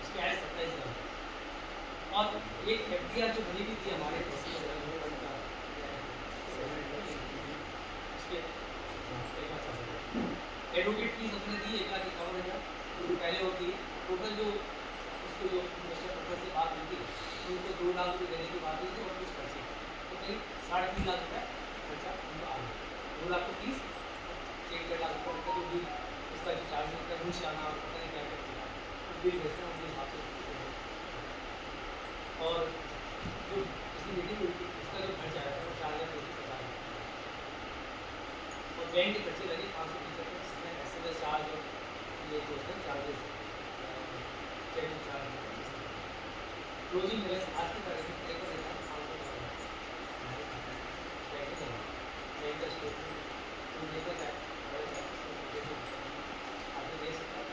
उसके आए 27,000 और एक एफडीआर जो बनी हुई थी हमारे एडवोकेट फीस अपने दी 1,51,000 पहले होती है, टोटल जो उसको जो मिस्टर पटेल से बात हुई थी उनको 2 लाख रुपये देने की बात हुई थी और कुछ खर्चे तो करीब 3.5 लाख रुपये खर्चा उनको आ गया। 2 लाख तो फीस, 1.5 लाख रुपये जो भी इसका जो चार्ज होता है घूस आना और पता नहीं क्या क्या बिल भेजते हैं उनके हिसाब से जो इसकी मीटिंग हुई थी उसका जो खर्च आया था वो 4,50,000 और बैंक के खर्चे लगे 575 जिसमें SMS चार्ज और ये जो है charges checking charge closing balance आज की तारीख में 1,500,000 बैंक का स्टेटमेंट लेकर जाए आपने दे सकता है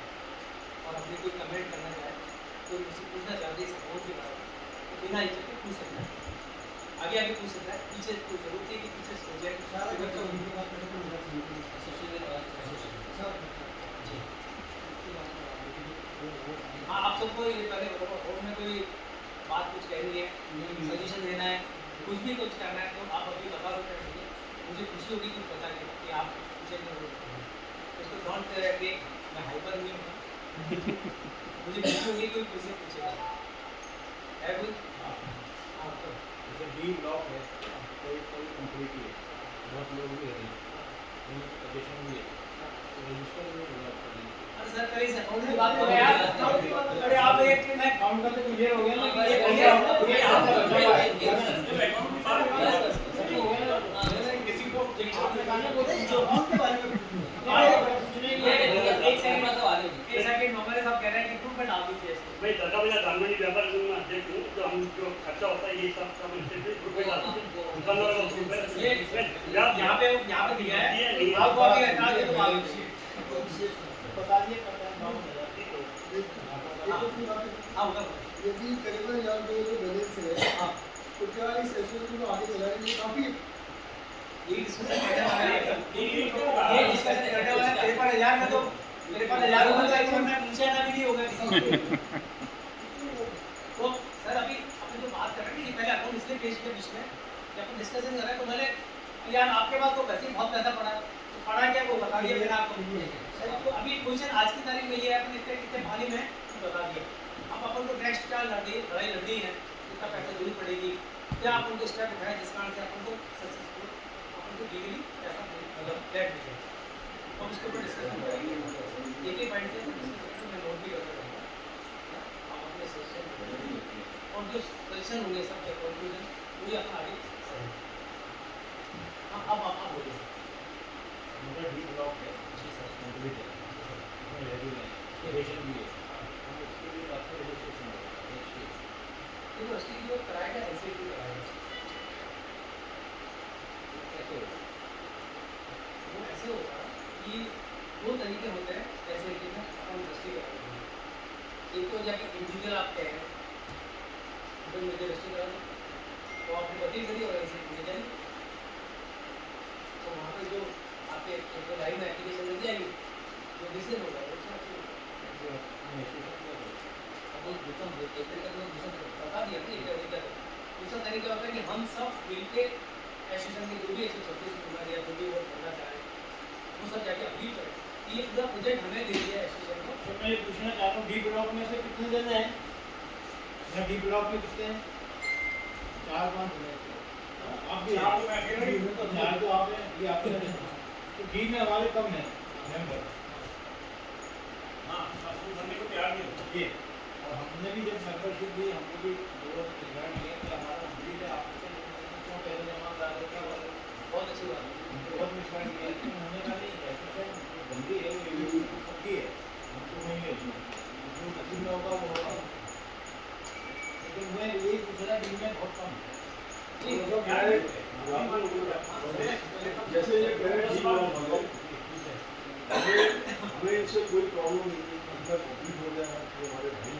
और अपने कोई कमेंट करना चाहे तो मुझसे पूछना चाहते इस अकाउंट के बारे में तो बिना हिचक के पूछ सकता है आगे आगे पूछ सकता है पीछे कोई जरूरत नहीं कि पीछे सो जाए हाँ आप सबको ये पहले बताओ और में कोई बात कुछ कहनी है सजेशन देना है कुछ भी कुछ करना है तो आप अभी बता सकते हैं मुझे खुशी होगी कुछ बता के कि आप पीछे उसको डोंट के मैं हाइपर नहीं हूँ मुझे खुशी होगी कोई मुझसे पूछेगा है कोई हाँ तो जैसे डी ब्लॉक है कोई कंपनी की है बहुत लोग भी है सजेशन भी है तो रजिस्टर में होगा अरे सर कहीं से अकाउंट की बात कर रहे हैं यार अरे आप एक मैं काउंट करते क्लियर हो गया ना कि ये किसी को आपने कहा ना वो जो अकाउंट के बारे में एक सेकंड में तो आ गई एक सेकंड हमारे साहब कह रहे हैं कि इम्प्रूवमेंट आप दीजिए इसको भाई दरगाह बाजार दानमंडी व्यापार संघ में अध्यक्ष हूँ तो हम जो खर्चा होता है ये सब रुपये डालते हैं दुकानदार को यहाँ पे दिया है आपको अभी एतराज है तो आगे बता दिए यदि करीबन 1,000 रुपये जो बैलेंस है तो क्या इस एसोसिएशन को आगे चलाने के लिए काफ़ी ये डिस्कशन करने वाला है तेरे पास 1,000 में तो मेरे पास 1,000 रुपये का मैं पूछे ना भी नहीं होगा किसी को तो सर अभी अपन जो बात कर रहे हैं कि पहले अकाउंट इसलिए पेश किया बीच में कि अपन डिस्कशन कर रहे हैं तो मैंने यार आपके पास तो वैसे ही बहुत पैसा पड़ा है तो पड़ा क्या वो बता दिया मैंने आपको तो अभी पोजीशन आज की तारीख में ये है अपन इतने कितने पानी में बता दिया अब अपन को नेक्स्ट क्या लड़ाई लड़नी है कितना पैसा देनी पड़ेगी क्या अपन को स्टेप उठाए जिस कारण से अपन को सक्सेसफुल अपन को लीगली पैसा मतलब फ्लैट मिले हम इसके ऊपर डिस्कशन करेंगे एक ही पॉइंट से मैं नोट भी करता रहूँगा आप अपने सजेशन और जो सजेशन होंगे सबके कंक्लूजन वही अपन आगे हाँ अब आप बोलिए मेरा डी ब्लॉक है जी सर कंप्लीट है उसमें रेगुलर है रेशन भी है हम उसके लिए आपको रजिस्ट्रेशन होगा देखो असली जो कराएगा ऐसे ही कराएगा कैसे होगा वो ऐसे होगा कि दो तरीके होते हैं ऐसे कि ना अपन रजिस्ट्री कराएंगे एक तो जाके इंडिविजुअल आप कह रहे हैं तो मुझे रजिस्ट्री करा दो तो आपने वकील करी और ऐसे मिल जाएंगे तो वहाँ पे जो आपके तो लाइन में एप्लीकेशन मिल जाएगी जो डिसीजन होगा वो दूसरा बता दिया दूसरा तरीका होता है कि हम सब मिलके एसोसिएशन के जो भी 136 मेंबर या जो भी वो करना चाहे वो सब जाके अपील करें ये पूरा प्रोजेक्ट हमें दे दिया एसोसिएशन को तो मैं ये पूछना चाहता हूँ डी ब्लॉक में से कितने जन हैं या डी ब्लॉक में कितने हैं 4-5 जन आप भी आप तो आप हैं ये आपके तो डी में हमारे कम है मेंबर हाँ सबको करने को तैयार नहीं ये और हमने भी जब मेंबरशिप दी हमको भी रिजल्ट मिले कि हमारा डी है आपसे क्यों पहले जमा करा दो क्या बहुत अच्छी बात है बहुत मिसगाइड किया लेकिन हमने कहा नहीं एसोसिएशन जो बंदी है वो ये पक्की है हमको नहीं है उसमें जो नसीब में होगा वो होगा लेकिन मैं यही पूछ रहा डी में बहुत कम है जैसे ये पेरेंट्स हमें इससे कोई प्रॉब्लम नहीं है उनका कंप्लीट हो जाएगा तो हमारे भाई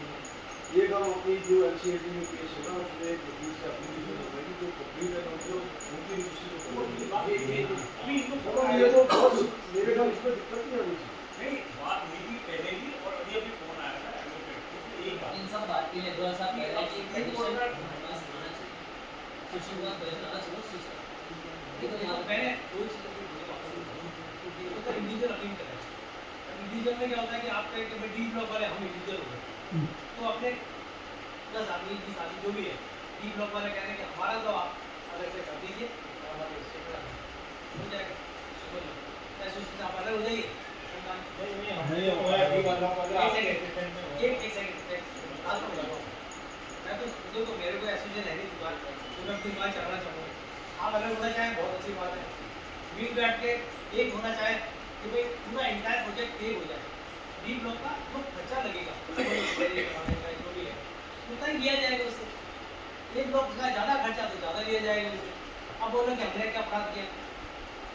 ये काम अपनी जो एलसीएडी में केस होगा उसमें वकील से एप्लीकेशन होगी जो कंप्लीट है उनको उनकी रजिस्ट्री अभी इनको ये तो बहुत मेरे ख्याल इसमें दिक्कत नहीं आनी चाहिए नहीं बात हुई थी पहले भी और अभी फोन आया था एडवोकेट को एक बात इन सब बात के लिए थोड़ा सा पहले एक कंडीशन आना चाहिए सोशल वर्क पहले आना चाहिए सिस्टम देखो यहाँ मैंने दो चीज़ें तो इंडिविजुअल अपील करें इंडिविजुअल में क्या होता है कि आप कहें कि भाई डी ब्लॉक वाले हम इंडिविजुअल हो गए तो अपने 10 आदमी 20 आदमी जो भी है डी ब्लॉक वाले कह रहे हैं कि हमारा तो आप अलग से कर दीजिए और हमारे हो जाएगा एसोसिएशन आप अलग हो जाइए एक सेकंड मैं तो जो देखो मेरे को एसोसिएशन है नहीं दुकान, तो मैं अपनी दुकान चलाना चाहूँगा। आप अलग होना चाहें बहुत अच्छी बात है, मिल बैठ के एक होना चाहे कि भाई पूरा इंटायर प्रोजेक्ट एक हो जाए। डी ब्लॉक का जो खर्चा लगेगा जो भी है उतना ही लिया जाएगा उससे। एक ब्लॉक का ज़्यादा खर्चा तो ज़्यादा लिया जाएगा उससे। अब बोलो कि हमने क्या अपराध किया,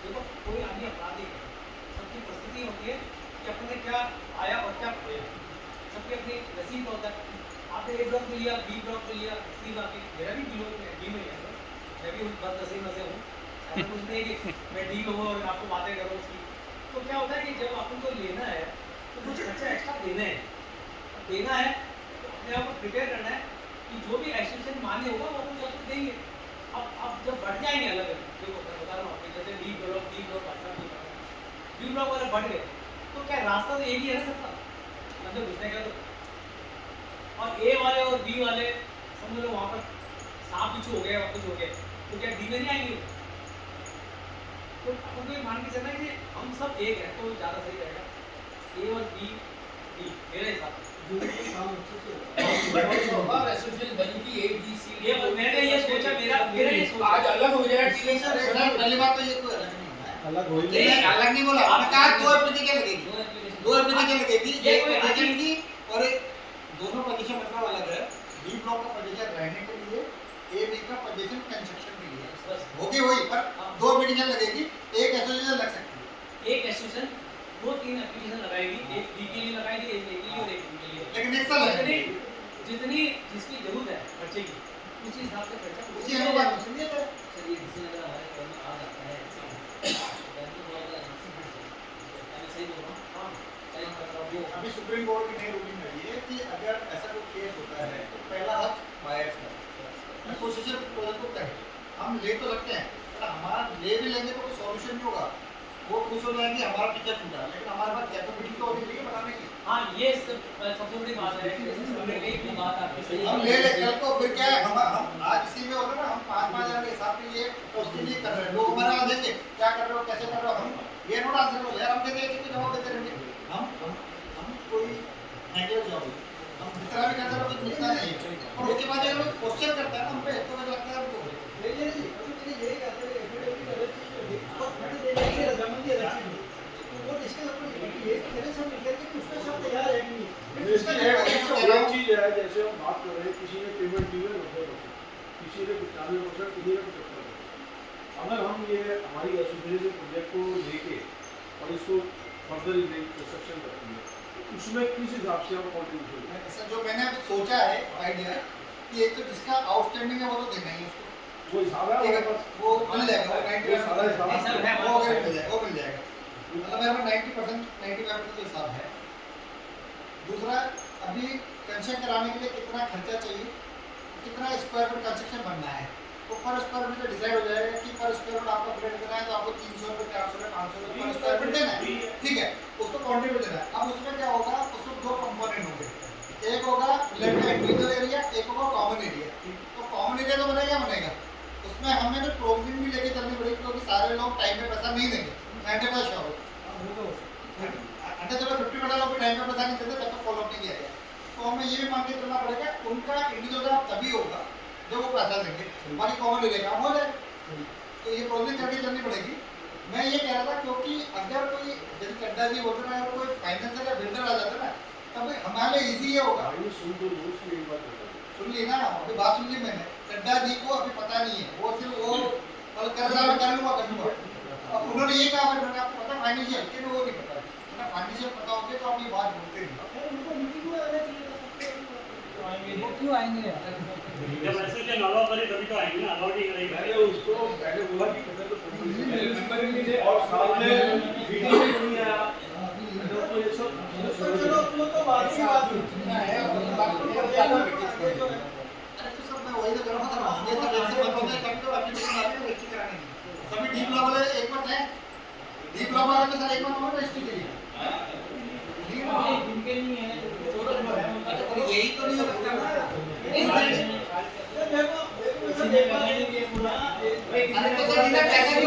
देखो कोई आदमी अपराध नहीं करता, सबकी परिस्थिति होती है कि अपने क्या आया और क्या खोया, सबकी अपनी नसीब होता है। आपने ए ब्लॉक में लिया, बी ब्लॉक में लिया, सी ब्लॉक में, मेरा भी डी में है, मैं भी उस बदनसीब में से हूँ। ऐसा कुछ नहीं कि मैं डी में हूँ और आपको बातें करूँ उसकी। तो क्या होता है कि जब अपन को लेना है तो कुछ खर्चा एक्स्ट्रा देना है तो अपने आप को प्रिपेयर करना है कि जो भी एक्सटेंशन मान्य होगा वो अपन सबको देंगे। अब जब बढ़ जाएंगे अलग अलग, देखो मैं बता रहा हूँ आपको, जैसे डी ब्लॉक वाले बढ़ गए तो क्या रास्ता तो एक ही है ना सबका, मतलब घुसने का तो। और ए वाले और बी वाले समझ लो वहाँ पर सांप बिच्छू हो गया और कुछ हो गया, तो क्या डी में नहीं आएंगे? तो अपन को ये मान के चलना है कि हम सब एक है तो ज़्यादा सही रहेगा। ए और बी मेरे हिसाब एसोसिएशन बनी थी ए बी सी, ये मैंने ये सोचा, मेरा ये सोचा आज अलग हो जाए ठीक है सर सर। पहली बात तो ये कोई अलग नहीं होना है, अलग हो ही नहीं अलग नहीं बोला, हमने कहा दो एप्लीकेशन लगेगी, दो एप्लीकेशन लगेगी, एक पोजीशन की और एक दोनों पोजीशन मतलब अलग है। बी ब्लॉक का पोजीशन रहने के लिए, ए बी का पोजीशन कंस्ट्रक्शन के लिए होगी वही, पर दो एप्लीकेशन लगेगी, एक एसोसिएशन लग सकती है। एक एसोसिएशन 2-3 एप्लीकेशन लगाएगी, एक बी के लिए लगाएगी, एक ए के लिए और एक बी के लिए। लेकिन एक साल जितनी जितनी जिसकी जरूरत है खर्चे की उसी हिसाब से खर्चा उसी अनुपात में सुनिए तो सर ये किसी अगर हमारे घर में आ जाता है सही बोल रहा हूँ। हाँ सही कर रहा हूँ। अभी सुप्रीम कोर्ट की नई रूलिंग आई है कि अगर ऐसा कोई केस होता है तो पहला हक बायर्स का, एसोसिएशन प्रपोजल को कहे हम ले तो सकते हैं, पर हमारा ले भी लेंगे तो कोई सॉल्यूशन नहीं होगा। वो खुश हो जाएंगे हमारा टीचर छूटा, लेकिन हमारे पास कैपेबिलिटी तो होनी चाहिए बताने की। हाँ ये सबसे बड़ी बात है, एक बात आपकी सही हम ले कल को फिर क्या है, हम आज इसी में होगा ना, हम 5-5 हजार के हिसाब के लिए तो उसके लिए कर रहे हैं, लोग हमारे यहाँ देखे क्या कर रहे हो कैसे कर रहे हो, हम ये नोट आंसर हो यार, हम देखे कि जवाब देते रहेंगे। हम कोई नेगेटिव जवाब हम जितना भी करते हैं कुछ मिलता नहीं है, और उसके बाद अगर क्वेश्चन करता है ना हम पे तो मुझे लगता है हमको यही कहते हैं एफिडेविट अलग चीज होगी और खड़ी दे जाएगी रजामंदी अलग चीज होगी। वो डिस्कस अपनी ये कि मेरे सब लिख के उसका शब्द तैयार है कि नहीं इसका एक चीज है, जैसे हम बात कर रहे हैं किसी ने पेमेंट दी है 90%, किसी ने 95%, किसी ने 75%। अगर हम ये हमारी एसोसिएशन प्रोजेक्ट को लेके और इसको फर्दर कंस्ट्रक्शन करते हैं तो उसमें किस हिसाब से हम कॉन्ट्रीब्यूशन ऐसा जो मैंने अभी सोचा है आइडिया कि एक तो जिसका आउटस्टैंडिंग है वो तो देना ही है उसको, वो हिसाब है ठीक है, हमारे पास, वो मिल जाएगा, वो सारा हिसाब वो अगर मिल जाएगा वो मिल जाएगा, मतलब मेरे पास 90% 95% तो हिसाब है। दूसरा अभी कंस्ट्रक्शन कराने के लिए कितना खर्चा चाहिए, कितना स्क्वायर फुट कंस्ट्रक्शन बनना है, तो पर स्क्वायर फुट डिसाइड हो जाएगा कि पर स्क्वायर फुट आपको फ्लैट देना है तो आपको 300 रुपये 400 रुपये 500 रुपये पर स्क्वायर फुट देना है, ठीक है, उसको कॉन्ट्रीब्यूट देना है। अब उसमें क्या होगा, उसमें दो कंपोनेंट होंगे, एक होगा फ्लैट का इंडिविजुअल एरिया, एक होगा कॉमन एरिया। तो कॉमन एरिया तो बनेगा, उसमें हमें तो प्रोविजन भी लेके चलनी पड़ेगी क्योंकि सारे लोग टाइम पे पैसा नहीं देंगे, 90% श्योर अंडर चलो 50% लोग टाइम पे पैसा नहीं देते तब तक फॉलो नहीं किया गया। तो हमें ये भी मान के चलना पड़ेगा उनका इंडिविजुअल तभी होगा जब वो पैसा देंगे, बाकी कॉमन एरिया काम हो जाएगा। तो ये प्रोविजन करके चलनी पड़ेगी। मैं ये कह रहा था क्योंकि अगर कोई जैसे चड्डा जी बोलते ना, अगर कोई फाइनेंसर या बिल्डर आ जाता ना तब हमारे लिए ईजी ये होगा। सुन ली ना, अभी बात सुन ली मैंने, चड्डा जी को अभी पता नहीं है, वो सिर्फ वो कर लूँगा। अब उन्होंने ये कहा मैंने आपको पता फाइनेंशियल के वो नहीं पता, ना फाइनेंशियल पता होते तो आप ये बात बोलते नहीं। उनको मीटिंग में आना चाहिए, वो क्यों आएंगे? जब एसोसिएशन अलाउ करे तभी तो आएंगे ना, अलाउ नहीं करेंगे। मैंने उसको पहले बोला कि पहले तो मेंबर ही नहीं थे और सामने मीटिंग में नहीं आया, तो ये सब चलो तुम तो बात की बात अरे तो सब मैं वही तो कर रहा था, ये सब ऐसे बंद हो गए कभी तो एप्लीकेशन आती है रजिस्ट्री कराने की, सभी डीप लॉ वाले एक बार है, डीप लॉ वाले तो सर एक बार और रजिस्ट्री के लिए जिनके नहीं है तो यही तो नहीं हो सकता ना। अरे तो सर इधर पैसा भी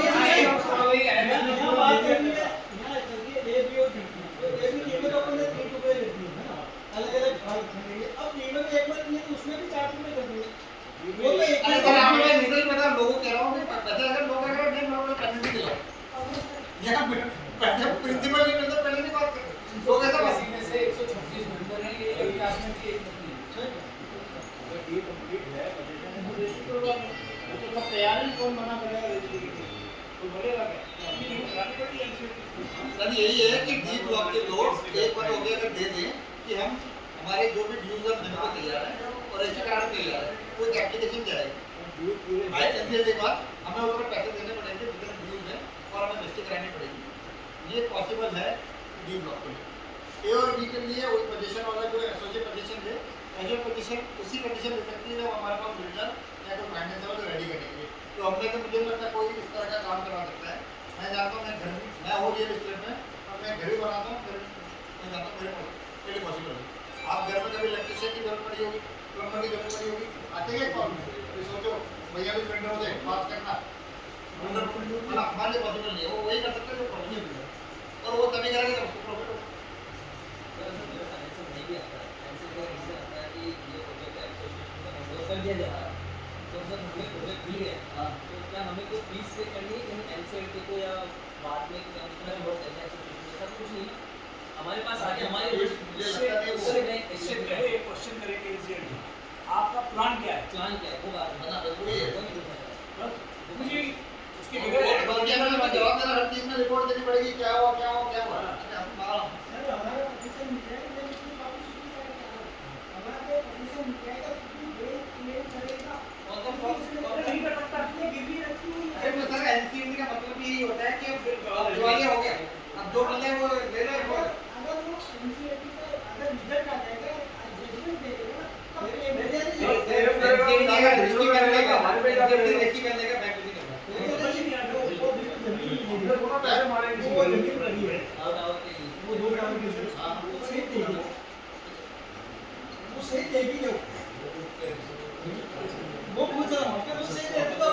अलग अलग भाग अब एक बार उसमें भी 4 रुपये कर दिए। कंप्लीट है पोजीशन है तो रजिस्ट्री करवा दो। वो तो सब तैयार है, कौन मना करेगा रजिस्ट्री के लिए? कोई बोलेगा क्या? अपनी जमीन करानी पड़ेगी एनसीएलटी। सर यही है कि डी ब्लॉक के लोग एक बार हो गया अगर दे दें कि हम हमारे जो भी ड्यूज हम देने को तैयार है और रजिस्ट्री कराने को तैयार है, तो एक एप्लीकेशन जाएगी भाई एनसीएलटी के बाद हमें ऊपर पैसे देने पड़ेंगे जितने ड्यूज हैं और हमें रजिस्ट्री करानी पड़ेगी। ये पॉसिबल है डी ब्लॉक के लिए। ए और बी के लिए वही पोजीशन वाला जो एसोसिएट पोजीशन है, एसोसिएट पोजीशन उसी कंडीशन दे सकती है जब हमारे पास बिल्डर या कोई फाइनेंस वाला रेडी करेंगे। तो हमने तो मुझे लगता है कोई इस तरह का काम करवा सकता है। मैं जानता हूँ मैं घर में मैं हो रियल एस्टेट में और मैं घर भी बनाता हूँ, फिर मैं जानता हूँ मेरे लिए पॉसिबल है। आप घर में कभी इलेक्ट्रिशियन की जरूरत पड़ी होगी, प्लम्बर की जरूरत पड़ी होगी, आते हैं कॉल में तो सोचो भैया भी बिल्डर से बात करना हमारे लिए पॉसिबल नहीं है। वो वही कर सकते हैं जो पॉसिबल है और वो तभी करेंगे जब उसको प्रॉफिट हो। कर दिया जा रहा है तो सर हमें प्रोजेक्ट मिल गया तो क्या हमें कोई फीस पे करनी है कि एनसीएलटी को या बाद में हमें बहुत ऐसा कुछ नहीं हमारे पास आगे हमारे क्वेश्चन करेंगे एनसीएलटी आपका प्लान क्या है? प्लान क्या है वो बात बना जरूरी है मुझे उसके जवाब देना हर चीज में रिपोर्ट देनी पड़ेगी क्या हुआ क्या हुआ क्या हुआ। सर हमारा ऑफिसर मिल जाएगा हमारे ऑफिसर मिल जाएगा सर एनसीएलटी का मतलब यही होता है कि दिवालिया हो गया, अब जो बंदे वो ले रहे हैं अगर वो एनसीएलटी का अगर रिजल्ट आ जाएगा जजमेंट दे देगा हमारे पे जाकर रजिस्ट्री कर लेगा बैंक नहीं करना। वो सही देगी वो पूछ रहा हूँ, अगर वो सही देगी तो